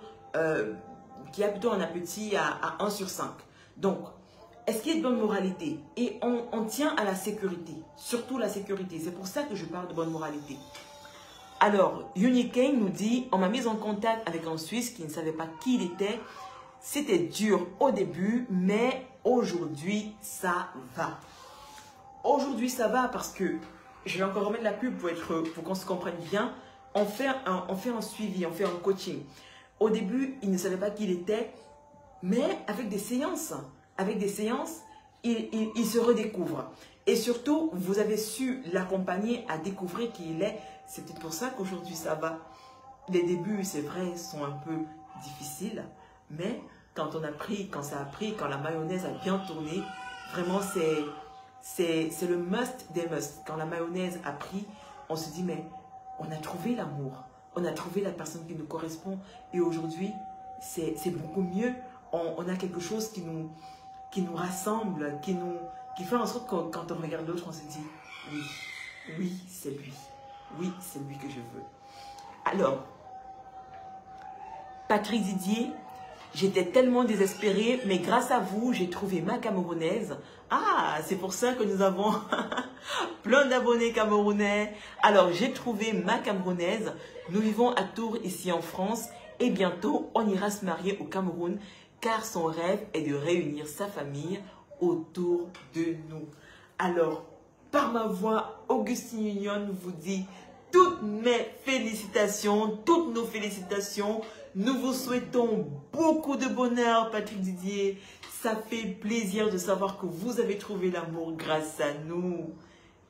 qui a plutôt un appétit à 1 sur 5. Donc, est-ce qu'il y a de bonne moralité? Et on tient à la sécurité, surtout la sécurité. C'est pour ça que je parle de bonne moralité. Alors, Unicain nous dit, on m'a mis en contact avec un Suisse qui ne savait pas qui il était. C'était dur au début, mais aujourd'hui, ça va. Aujourd'hui, ça va parce que, je vais encore remettre la pub pour qu'on se comprenne bien. On fait un suivi, on fait un coaching. Au début, il ne savait pas qui il était, mais avec des séances, il se redécouvre. Et surtout, vous avez su l'accompagner à découvrir qui il est. C'est peut-être pour ça qu'aujourd'hui, ça va. Les débuts, c'est vrai, sont un peu difficiles. Mais quand ça a pris, quand la mayonnaise a bien tourné, vraiment, c'est le must des must. Quand la mayonnaise a pris, on se dit, mais on a trouvé l'amour. On a trouvé la personne qui nous correspond. Et aujourd'hui, c'est beaucoup mieux. On a quelque chose qui nous rassemble, qui fait en sorte que quand on regarde l'autre, on se dit, oui, oui, c'est lui. Oui, c'est lui que je veux. Alors, Patrick Didier, j'étais tellement désespérée, mais grâce à vous, j'ai trouvé ma Camerounaise. Ah, c'est pour ça que nous avons plein d'abonnés camerounais. Alors, j'ai trouvé ma Camerounaise. Nous vivons à Tours, ici en France. Et bientôt, on ira se marier au Cameroun, car son rêve est de réunir sa famille autour de nous. Alors, par ma voix, Augustine Union vous dit toutes mes félicitations, toutes nos félicitations. Nous vous souhaitons beaucoup de bonheur, Patrick Didier. Ça fait plaisir de savoir que vous avez trouvé l'amour grâce à nous.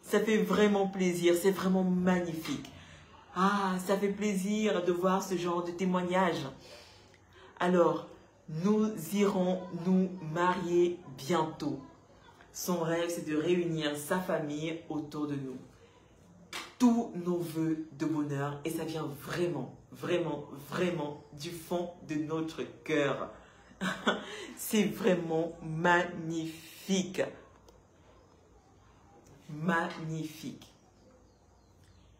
Ça fait vraiment plaisir, c'est vraiment magnifique. Ah, ça fait plaisir de voir ce genre de témoignage. Alors, nous irons nous marier bientôt. Son rêve, c'est de réunir sa famille autour de nous. Tous nos vœux de bonheur, et ça vient vraiment, vraiment, vraiment du fond de notre cœur. C'est vraiment magnifique. Magnifique.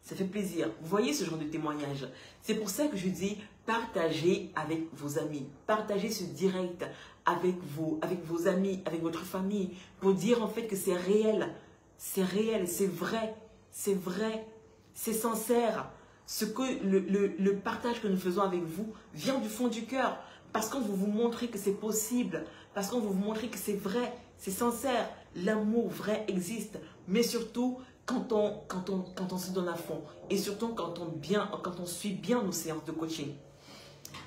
Ça fait plaisir. Vous voyez ce genre de témoignage. C'est pour ça que je dis, partagez avec vos amis. Partagez ce direct avec vos amis, avec votre famille, pour dire en fait que c'est réel, c'est vrai, c'est sincère. Ce que le partage que nous faisons avec vous vient du fond du cœur, parce qu'on veut vous montrer que c'est possible, parce qu'on veut vous montrer que c'est vrai, c'est sincère. L'amour vrai existe, mais surtout quand on se donne à fond, et surtout quand on suit bien nos séances de coaching.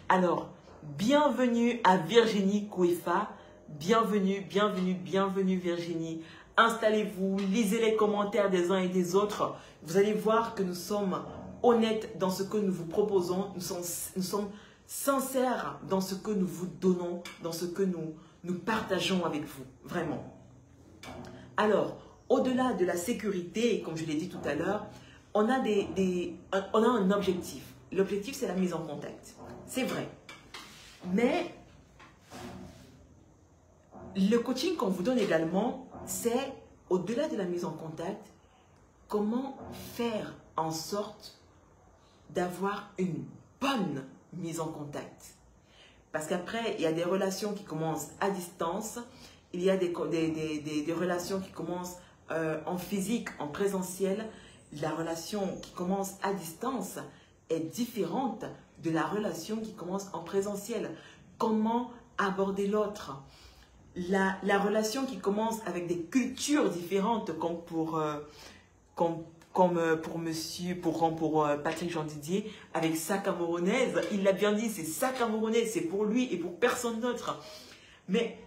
Alors, bienvenue à Virginie Kouefa. Bienvenue Virginie. installez-vous, lisez les commentaires des uns et des autres. Vous allez voir que nous sommes honnêtes dans ce que nous vous proposons. Nous sommes sincères dans ce que nous vous donnons, dans ce que nous partageons avec vous, vraiment. Alors, au-delà de la sécurité, comme je l'ai dit tout à l'heure, on a un objectif. L'objectif, c'est la mise en contact. C'est vrai. Mais le coaching qu'on vous donne également, c'est, au-delà de la mise en contact, comment faire en sorte d'avoir une bonne mise en contact. Parce qu'après, il y a des relations qui commencent à distance, il y a des relations qui commencent en physique, en présentiel. La relation qui commence à distance est différente de la relation qui commence en présentiel. Comment aborder l'autre? La relation qui commence avec des cultures différentes, comme pour Patrick Jean Didier, avec sa camerounaise, il l'a bien dit, c'est sa camerounaise, c'est pour lui et pour personne d'autre. Mais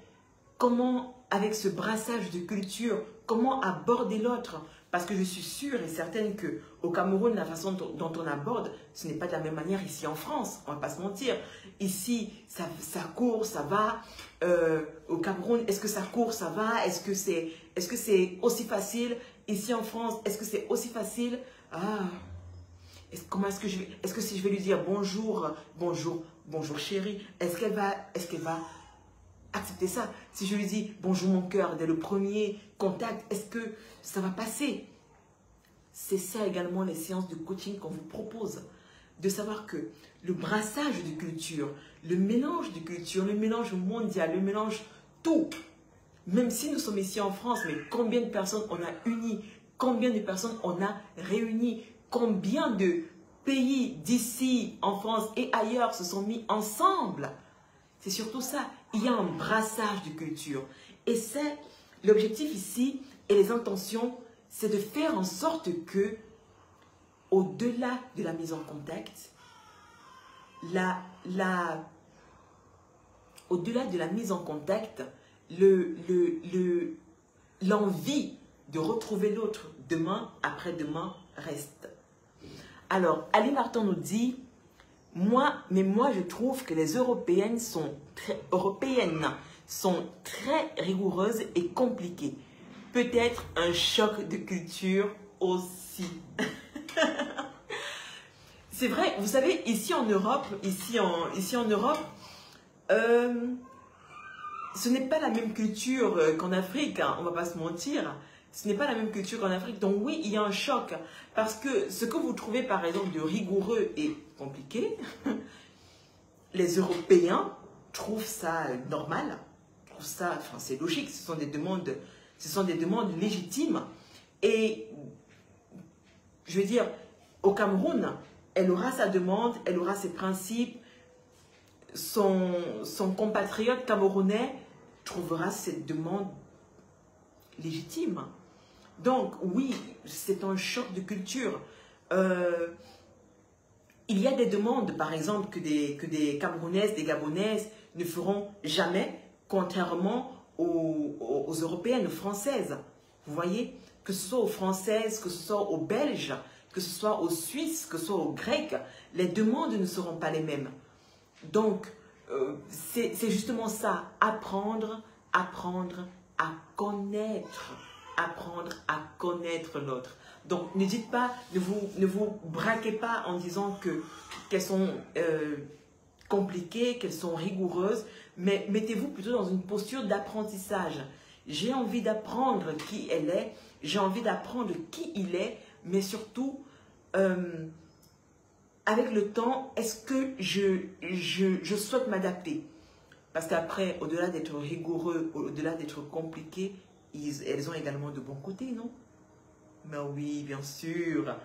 comment, avec ce brassage de culture, comment aborder l'autre? Parce que je suis sûre et certaine qu'au Cameroun, la façon dont on aborde, ce n'est pas de la même manière ici en France, on ne va pas se mentir. Ici, ça court, ça va. Au Cameroun, est-ce que ça court, ça va? Est-ce que c'est aussi facile? Ici en France, est-ce que c'est aussi facile? Est-ce que si je vais lui dire bonjour chérie, est-ce qu'elle va accepter ça? Si je lui dis bonjour mon cœur dès le premier contact, est-ce que ça va passer? C'est ça également les séances de coaching qu'on vous propose. De savoir que le brassage de culture, le mélange de culture, le mélange mondial, le mélange tout, même si nous sommes ici en France, mais combien de personnes on a unies, combien de personnes on a réunies, combien de pays d'ici en France et ailleurs se sont mis ensemble. C'est surtout ça. Il y a un brassage de culture. Et c'est l'objectif ici et les intentions, c'est de faire en sorte que, au-delà de la mise en contact, au-delà de la mise en contact, l'envie de retrouver l'autre demain, après-demain, reste. Alors, Ali Martin nous dit, moi je trouve que les Européennes sont très rigoureuses et compliquées. Peut-être un choc de culture aussi. C'est vrai, vous savez, ici en Europe, ce n'est pas la même culture qu'en Afrique, hein, on ne va pas se mentir. Ce n'est pas la même culture qu'en Afrique. Donc oui, il y a un choc. Parce que ce que vous trouvez par exemple de rigoureux et compliqué, les Européens trouvent ça normal. Trouvent ça, enfin, c'est logique, ce sont des demandes légitimes. Et je veux dire, au Cameroun, elle aura sa demande, elle aura ses principes. Son compatriote camerounais trouvera cette demande légitime. Donc, oui, c'est un choc de culture. Il y a des demandes, par exemple, que des Camerounaises, des Gabonaises ne feront jamais, contrairement aux Européennes, aux Françaises. Vous voyez? Que ce soit aux Françaises, que ce soit aux Belges, que ce soit aux Suisses, que ce soit aux Grecs, les demandes ne seront pas les mêmes. Donc, c'est justement ça, apprendre à connaître l'autre. Donc, ne dites pas, ne vous braquez pas en disant qu'elles sont compliquées, qu'elles sont rigoureuses, mais mettez-vous plutôt dans une posture d'apprentissage. J'ai envie d'apprendre qui elle est, j'ai envie d'apprendre qui il est, mais surtout, avec le temps, est-ce que je souhaite m'adapter? Parce qu'après, au-delà d'être rigoureux, au-delà d'être compliqué, elles ont également de bons côtés, non? Mais oui, bien sûr,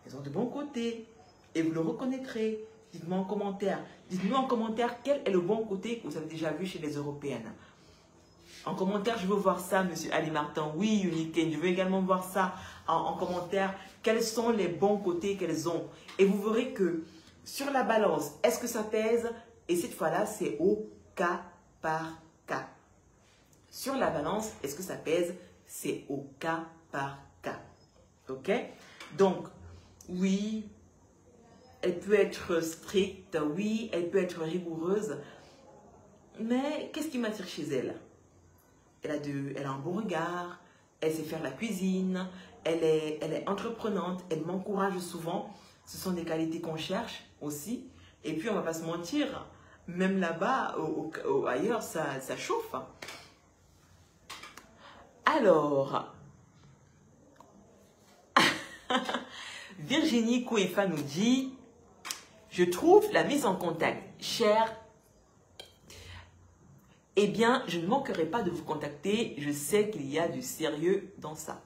elles ont de bons côtés. Et vous le reconnaîtrez. Dites-moi en commentaire. Dites-nous en commentaire quel est le bon côté que vous avez déjà vu chez les Européennes. En commentaire, je veux voir ça, monsieur Ali Martin. Oui, Uniken, je veux également voir ça en commentaire. Quels sont les bons côtés qu'elles ont? Et vous verrez que sur la balance, est-ce que ça pèse? Et cette fois-là, c'est au cas par cas. Sur la balance, est-ce que ça pèse? c'est au cas par cas. Ok? Donc, oui, elle peut être stricte, oui, elle peut être rigoureuse, mais qu'est-ce qui m'attire chez elle? Elle a un bon regard, elle sait faire la cuisine, elle est entreprenante, elle m'encourage souvent. Ce sont des qualités qu'on cherche aussi. Et puis, on ne va pas se mentir, même là-bas, ailleurs, ça chauffe. Alors, Virginie Kouefa nous dit, je trouve la mise en contact chère. Eh bien, je ne manquerai pas de vous contacter. Je sais qu'il y a du sérieux dans ça.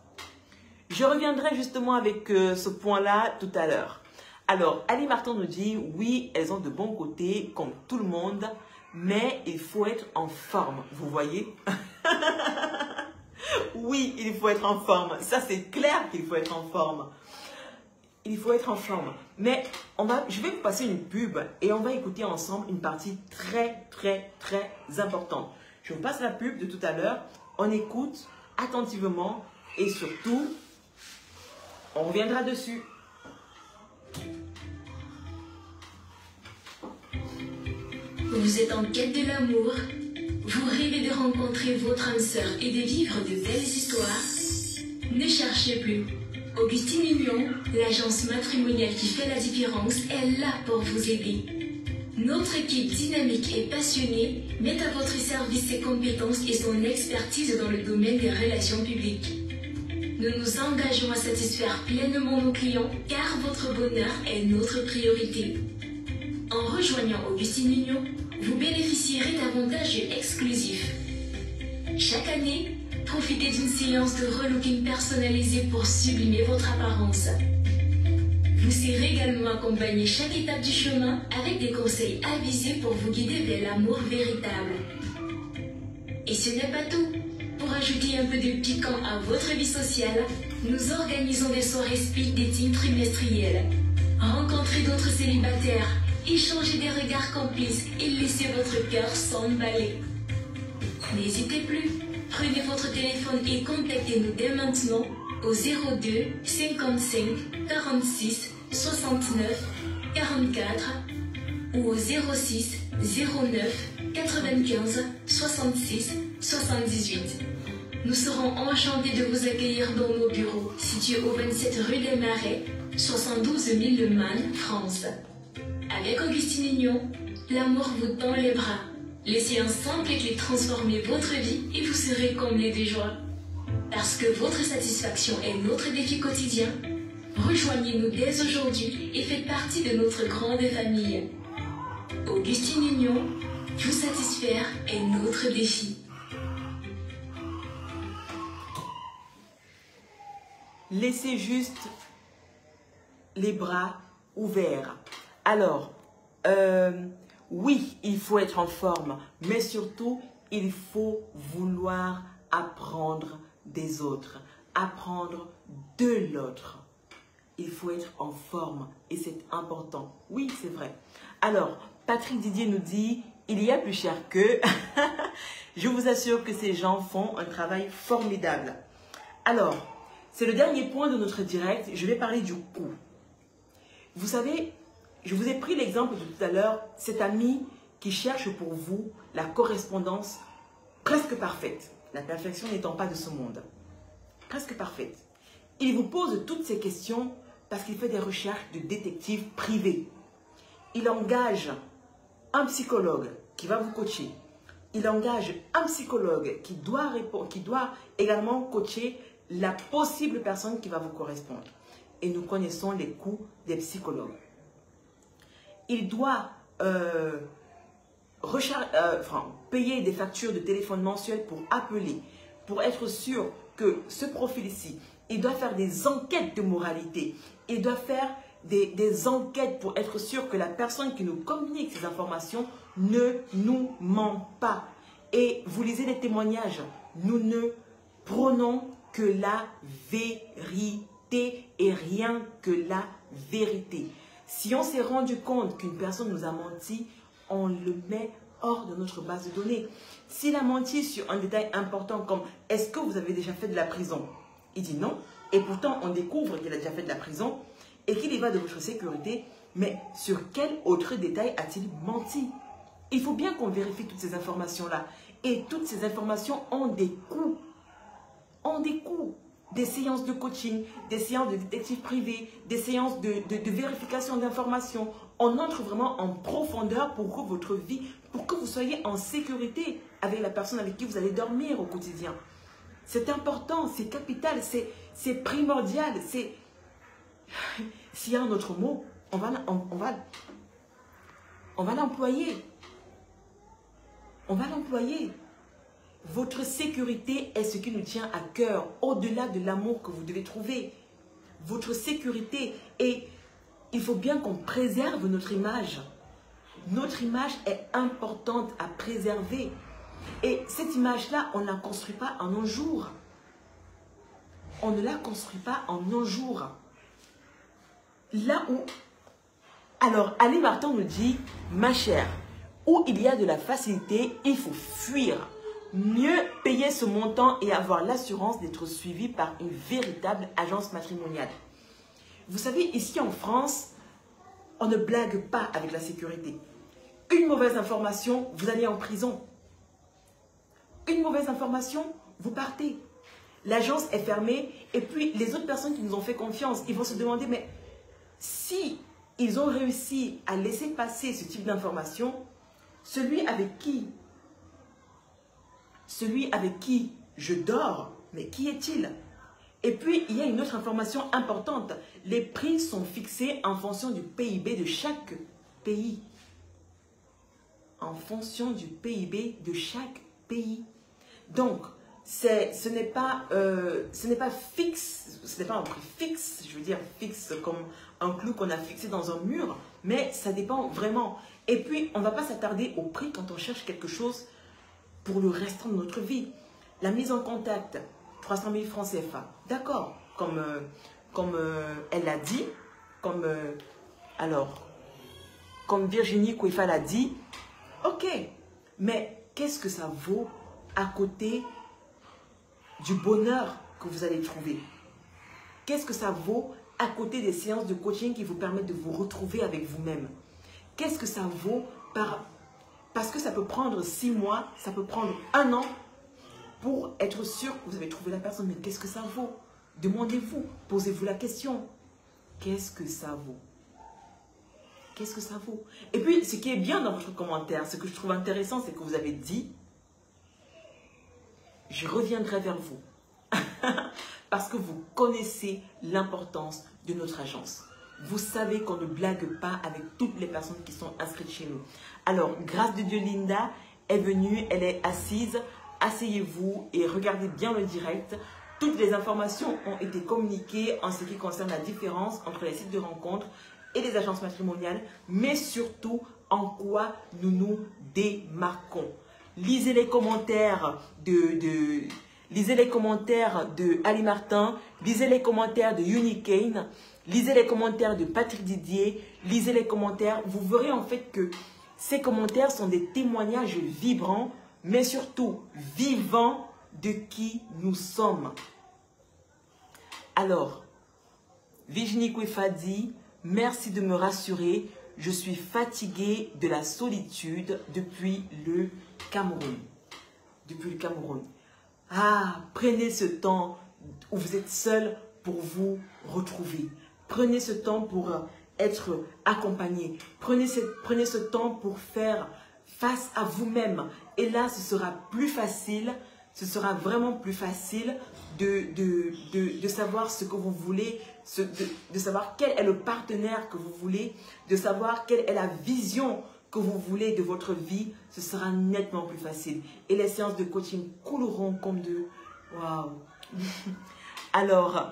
Je reviendrai justement avec ce point-là tout à l'heure. Alors, Ali Martin nous dit, oui, elles ont de bons côtés, comme tout le monde, mais il faut être en forme. Vous voyez? Oui, il faut être en forme. Ça, c'est clair qu'il faut être en forme. Il faut être en forme. Mais je vais vous passer une pub et on va écouter ensemble une partie très, très, très importante. Je vous passe la pub de tout à l'heure. On écoute attentivement et surtout, on reviendra dessus. Vous êtes en quête de l'amour? Vous rêvez de rencontrer votre âme sœur et de vivre de belles histoires? Ne cherchez plus. Augustine Union, l'agence matrimoniale qui fait la différence, est là pour vous aider. Notre équipe dynamique et passionnée met à votre service ses compétences et son expertise dans le domaine des relations publiques. Nous nous engageons à satisfaire pleinement nos clients car votre bonheur est notre priorité. En rejoignant Augustine Union, vous bénéficierez d'avantages exclusifs. Chaque année, profitez d'une séance de relooking personnalisée pour sublimer votre apparence. Vous serez également accompagné chaque étape du chemin avec des conseils avisés pour vous guider vers l'amour véritable. Et ce n'est pas tout. Pour ajouter un peu de piquant à votre vie sociale, nous organisons des soirées speed dating trimestrielles. Rencontrez d'autres célibataires, échangez des regards complices et laissez votre cœur s'emballer. N'hésitez plus, prenez votre téléphone et contactez-nous dès maintenant au 02 55 46 69 44 ou au 06 09 95 66 78. Nous serons enchantés de vous accueillir dans nos bureaux situés au 27 rue des Marais, 72 000 Le Mans, France. Avec Augustine Union, l'amour vous tend les bras. Laissez un simple clé transformer votre vie et vous serez comblé de joie. Parce que votre satisfaction est notre défi quotidien, rejoignez-nous dès aujourd'hui et faites partie de notre grande famille. Augustine Union, vous satisfaire est notre défi. Laissez juste les bras ouverts. Alors, oui, il faut être en forme, mais surtout, il faut vouloir apprendre des autres, apprendre de l'autre. Il faut être en forme et c'est important. Oui, c'est vrai. Alors, Patrick Didier nous dit, il y a plus cher que... Je vous assure que ces gens font un travail formidable. Alors, c'est le dernier point de notre direct. Je vais parler du coût. Vous savez, je vous ai pris l'exemple de tout à l'heure, cet ami qui cherche pour vous la correspondance presque parfaite. La perfection n'étant pas de ce monde. Presque parfaite. Il vous pose toutes ces questions parce qu'il fait des recherches de détective privé. Il engage un psychologue qui va vous coacher. Il engage un psychologue qui doit également coacher la possible personne qui va vous correspondre. Et nous connaissons les coûts des psychologues. Il doit payer des factures de téléphone mensuel pour appeler, pour être sûr que ce profil-ci, il doit faire des enquêtes de moralité. Il doit faire des enquêtes pour être sûr que la personne qui nous communique ces informations ne nous ment pas. Et vous lisez les témoignages, nous ne prenons que la vérité et rien que la vérité. Si on s'est rendu compte qu'une personne nous a menti, on le met hors de notre base de données. S'il a menti sur un détail important comme « Est-ce que vous avez déjà fait de la prison ?» Il dit non. Et pourtant, on découvre qu'il a déjà fait de la prison et qu'il y va de votre sécurité. Mais sur quel autre détail a-t-il menti? Il faut bien qu'on vérifie toutes ces informations-là. Et toutes ces informations ont des coûts. Ont des coûts. Des séances de coaching, des séances de détective privé, des séances de vérification d'informations. On entre vraiment en profondeur pour que votre vie, pour que vous soyez en sécurité avec la personne avec qui vous allez dormir au quotidien. C'est important, c'est capital, c'est primordial. S'il y a un autre mot, on va l'employer. On va l'employer. Votre sécurité est ce qui nous tient à cœur, au-delà de l'amour que vous devez trouver. Votre sécurité. Et il faut bien qu'on préserve notre image. Notre image est importante à préserver. Et cette image-là, on ne la construit pas en un jour. On ne la construit pas en un jour. Là où... Alors, Ali Martin nous dit, ma chère, où il y a de la facilité, il faut fuir. Mieux payer ce montant et avoir l'assurance d'être suivi par une véritable agence matrimoniale. Vous savez, ici en France, on ne blague pas avec la sécurité. Une mauvaise information, vous allez en prison. Une mauvaise information, vous partez. L'agence est fermée et puis les autres personnes qui nous ont fait confiance, ils vont se demander, mais si ils ont réussi à laisser passer ce type d'information, celui avec qui je dors, mais qui est-il? Et puis, il y a une autre information importante. Les prix sont fixés en fonction du PIB de chaque pays. En fonction du PIB de chaque pays. Donc, ce n'est pas fixe, ce n'est pas un prix fixe, je veux dire fixe comme un clou qu'on a fixé dans un mur, mais ça dépend vraiment. Et puis, on ne va pas s'attarder au prix quand on cherche quelque chose pour le restant de notre vie. La mise en contact, 300 000 francs CFA. D'accord, comme elle l'a dit, comme Virginie Kouifa l'a dit. Ok, mais qu'est-ce que ça vaut à côté du bonheur que vous allez trouver? Qu'est-ce que ça vaut à côté des séances de coaching qui vous permettent de vous retrouver avec vous-même? Qu'est-ce que ça vaut parce que ça peut prendre 6 mois, ça peut prendre 1 an pour être sûr que vous avez trouvé la personne. Mais qu'est-ce que ça vaut? Demandez-vous, posez-vous la question. Qu'est-ce que ça vaut? Qu'est-ce que ça vaut? Et puis, ce qui est bien dans votre commentaire, ce que je trouve intéressant, c'est que vous avez dit « Je reviendrai vers vous ». Parce que vous connaissez l'importance de notre agence. Vous savez qu'on ne blague pas avec toutes les personnes qui sont inscrites chez nous. Alors, grâce de Dieu, Linda est venue, elle est assise. Asseyez-vous et regardez bien le direct. Toutes les informations ont été communiquées en ce qui concerne la différence entre les sites de rencontres et les agences matrimoniales, mais surtout en quoi nous nous démarquons. Lisez les commentaires lisez les commentaires de Ali Martin, lisez les commentaires de Unikane, lisez les commentaires de Patrick Didier, lisez les commentaires. Vous verrez en fait que ces commentaires sont des témoignages vibrants, mais surtout vivants de qui nous sommes. Alors, Virginie Kouifa dit « Merci de me rassurer, je suis fatiguée de la solitude depuis le Cameroun. » Depuis le Cameroun. Ah, prenez ce temps où vous êtes seul pour vous retrouver. Prenez ce temps pour être accompagné. Prenez ce temps pour faire face à vous-même. Et là, ce sera plus facile, ce sera vraiment plus facile de savoir ce que vous voulez, de savoir quel est le partenaire que vous voulez, de savoir quelle est la vision que vous voulez de votre vie. Ce sera nettement plus facile. Et les séances de coaching couleront comme de... Waouh! Alors,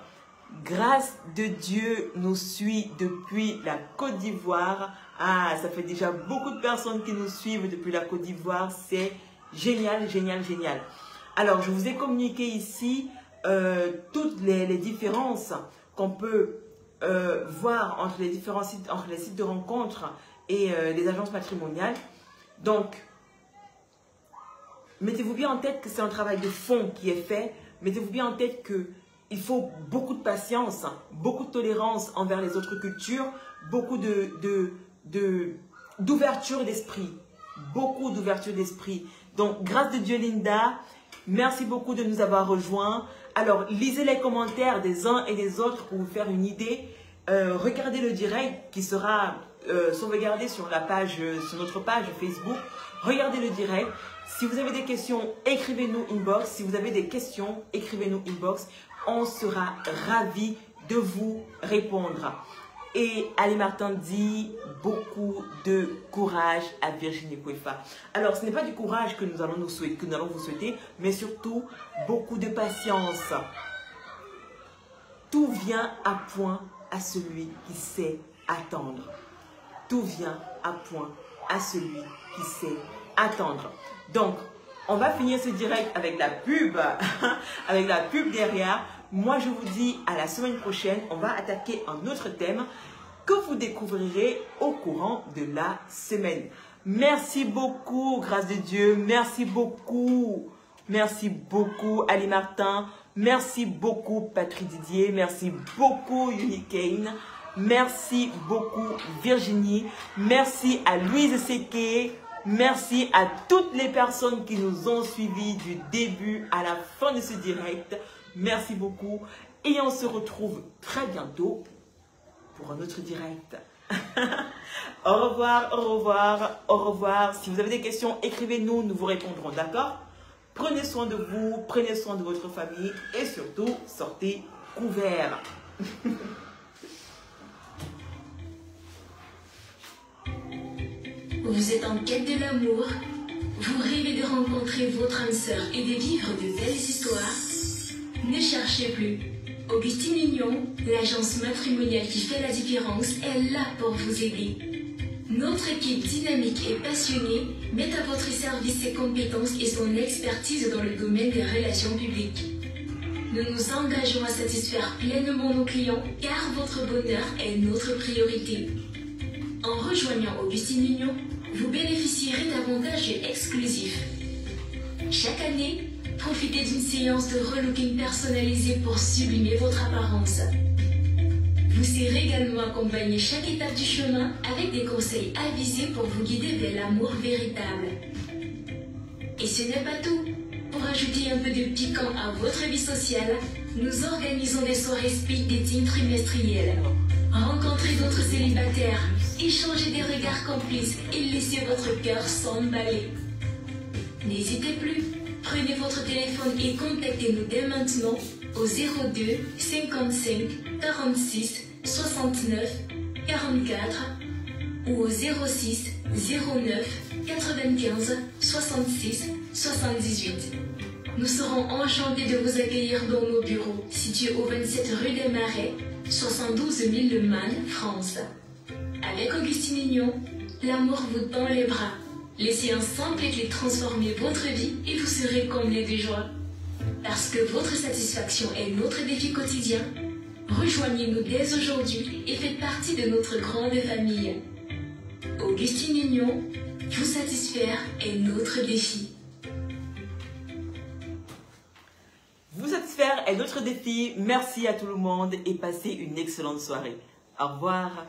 grâce de Dieu nous suit depuis la Côte d'Ivoire. Ah, ça fait déjà beaucoup de personnes qui nous suivent depuis la Côte d'Ivoire. C'est génial, génial, génial. Alors, je vous ai communiqué ici toutes les différences qu'on peut voir entre les différents sites, entre les sites de rencontres et les agences matrimoniales. Donc, mettez-vous bien en tête que c'est un travail de fond qui est fait. Mettez-vous bien en tête qu'il faut beaucoup de patience, beaucoup de tolérance envers les autres cultures, beaucoup d'ouverture d'esprit. Beaucoup d'ouverture d'esprit. Donc, grâce de Dieu, Linda, merci beaucoup de nous avoir rejoints. Alors, lisez les commentaires des uns et des autres pour vous faire une idée. Regardez le direct qui sera sauvegardé sur notre page Facebook. Regardez le direct. Si vous avez des questions, écrivez-nous inbox. Si vous avez des questions, écrivez-nous inbox. On sera ravis de vous répondre. Et Ali Martin dit beaucoup de courage à Virginie Kwefa. Alors, ce n'est pas du courage que nous allons vous souhaiter, mais surtout beaucoup de patience. Tout vient à point à celui qui sait attendre. Tout vient à point à celui qui sait attendre. Donc, on va finir ce direct avec la pub, avec la pub derrière. Moi, je vous dis à la semaine prochaine, on va attaquer un autre thème que vous découvrirez au courant de la semaine. Merci beaucoup, grâce de Dieu. Merci beaucoup. Merci beaucoup, Ali Martin. Merci beaucoup, Patrick Didier. Merci beaucoup, Unikane. Merci beaucoup, Virginie. Merci à Louise Seke. Merci à toutes les personnes qui nous ont suivis du début à la fin de ce direct. Merci beaucoup. Et on se retrouve très bientôt pour un autre direct. Au revoir, au revoir, au revoir. Si vous avez des questions, écrivez-nous, nous vous répondrons, d'accord? Prenez soin de vous, prenez soin de votre famille et surtout, sortez couverts. Vous êtes en quête de l'amour, vous rêvez de rencontrer votre âme sœur et de vivre de belles histoires. Ne cherchez plus. Augustine Union, l'agence matrimoniale qui fait la différence, est là pour vous aider. Notre équipe dynamique et passionnée met à votre service ses compétences et son expertise dans le domaine des relations publiques. Nous nous engageons à satisfaire pleinement nos clients car votre bonheur est notre priorité. En rejoignant Augustine Union, vous bénéficierez d'avantages exclusifs. Chaque année, profitez d'une séance de relooking personnalisée pour sublimer votre apparence. Vous serez également accompagné chaque étape du chemin avec des conseils avisés pour vous guider vers l'amour véritable. Et ce n'est pas tout. Pour ajouter un peu de piquant à votre vie sociale, nous organisons des soirées speed dating trimestrielles. Rencontrez d'autres célibataires, échangez des regards complices et laissez votre cœur s'emballer. N'hésitez plus, prenez votre téléphone et contactez-nous dès maintenant au 02 55 46 69 44 ou au 06 09 95 66 78. Nous serons enchantés de vous accueillir dans nos bureaux situés au 27 rue des Marais, 72 000 Le Mans, France. Avec Augustine Union, l'amour vous tend les bras. Laissez un simple clé transformer votre vie et vous serez comblés de joie. Parce que votre satisfaction est notre défi quotidien, rejoignez-nous dès aujourd'hui et faites partie de notre grande famille. Augustine Union, vous satisfaire est notre défi. Vous satisfaire est notre défi. Merci à tout le monde et passez une excellente soirée. Au revoir.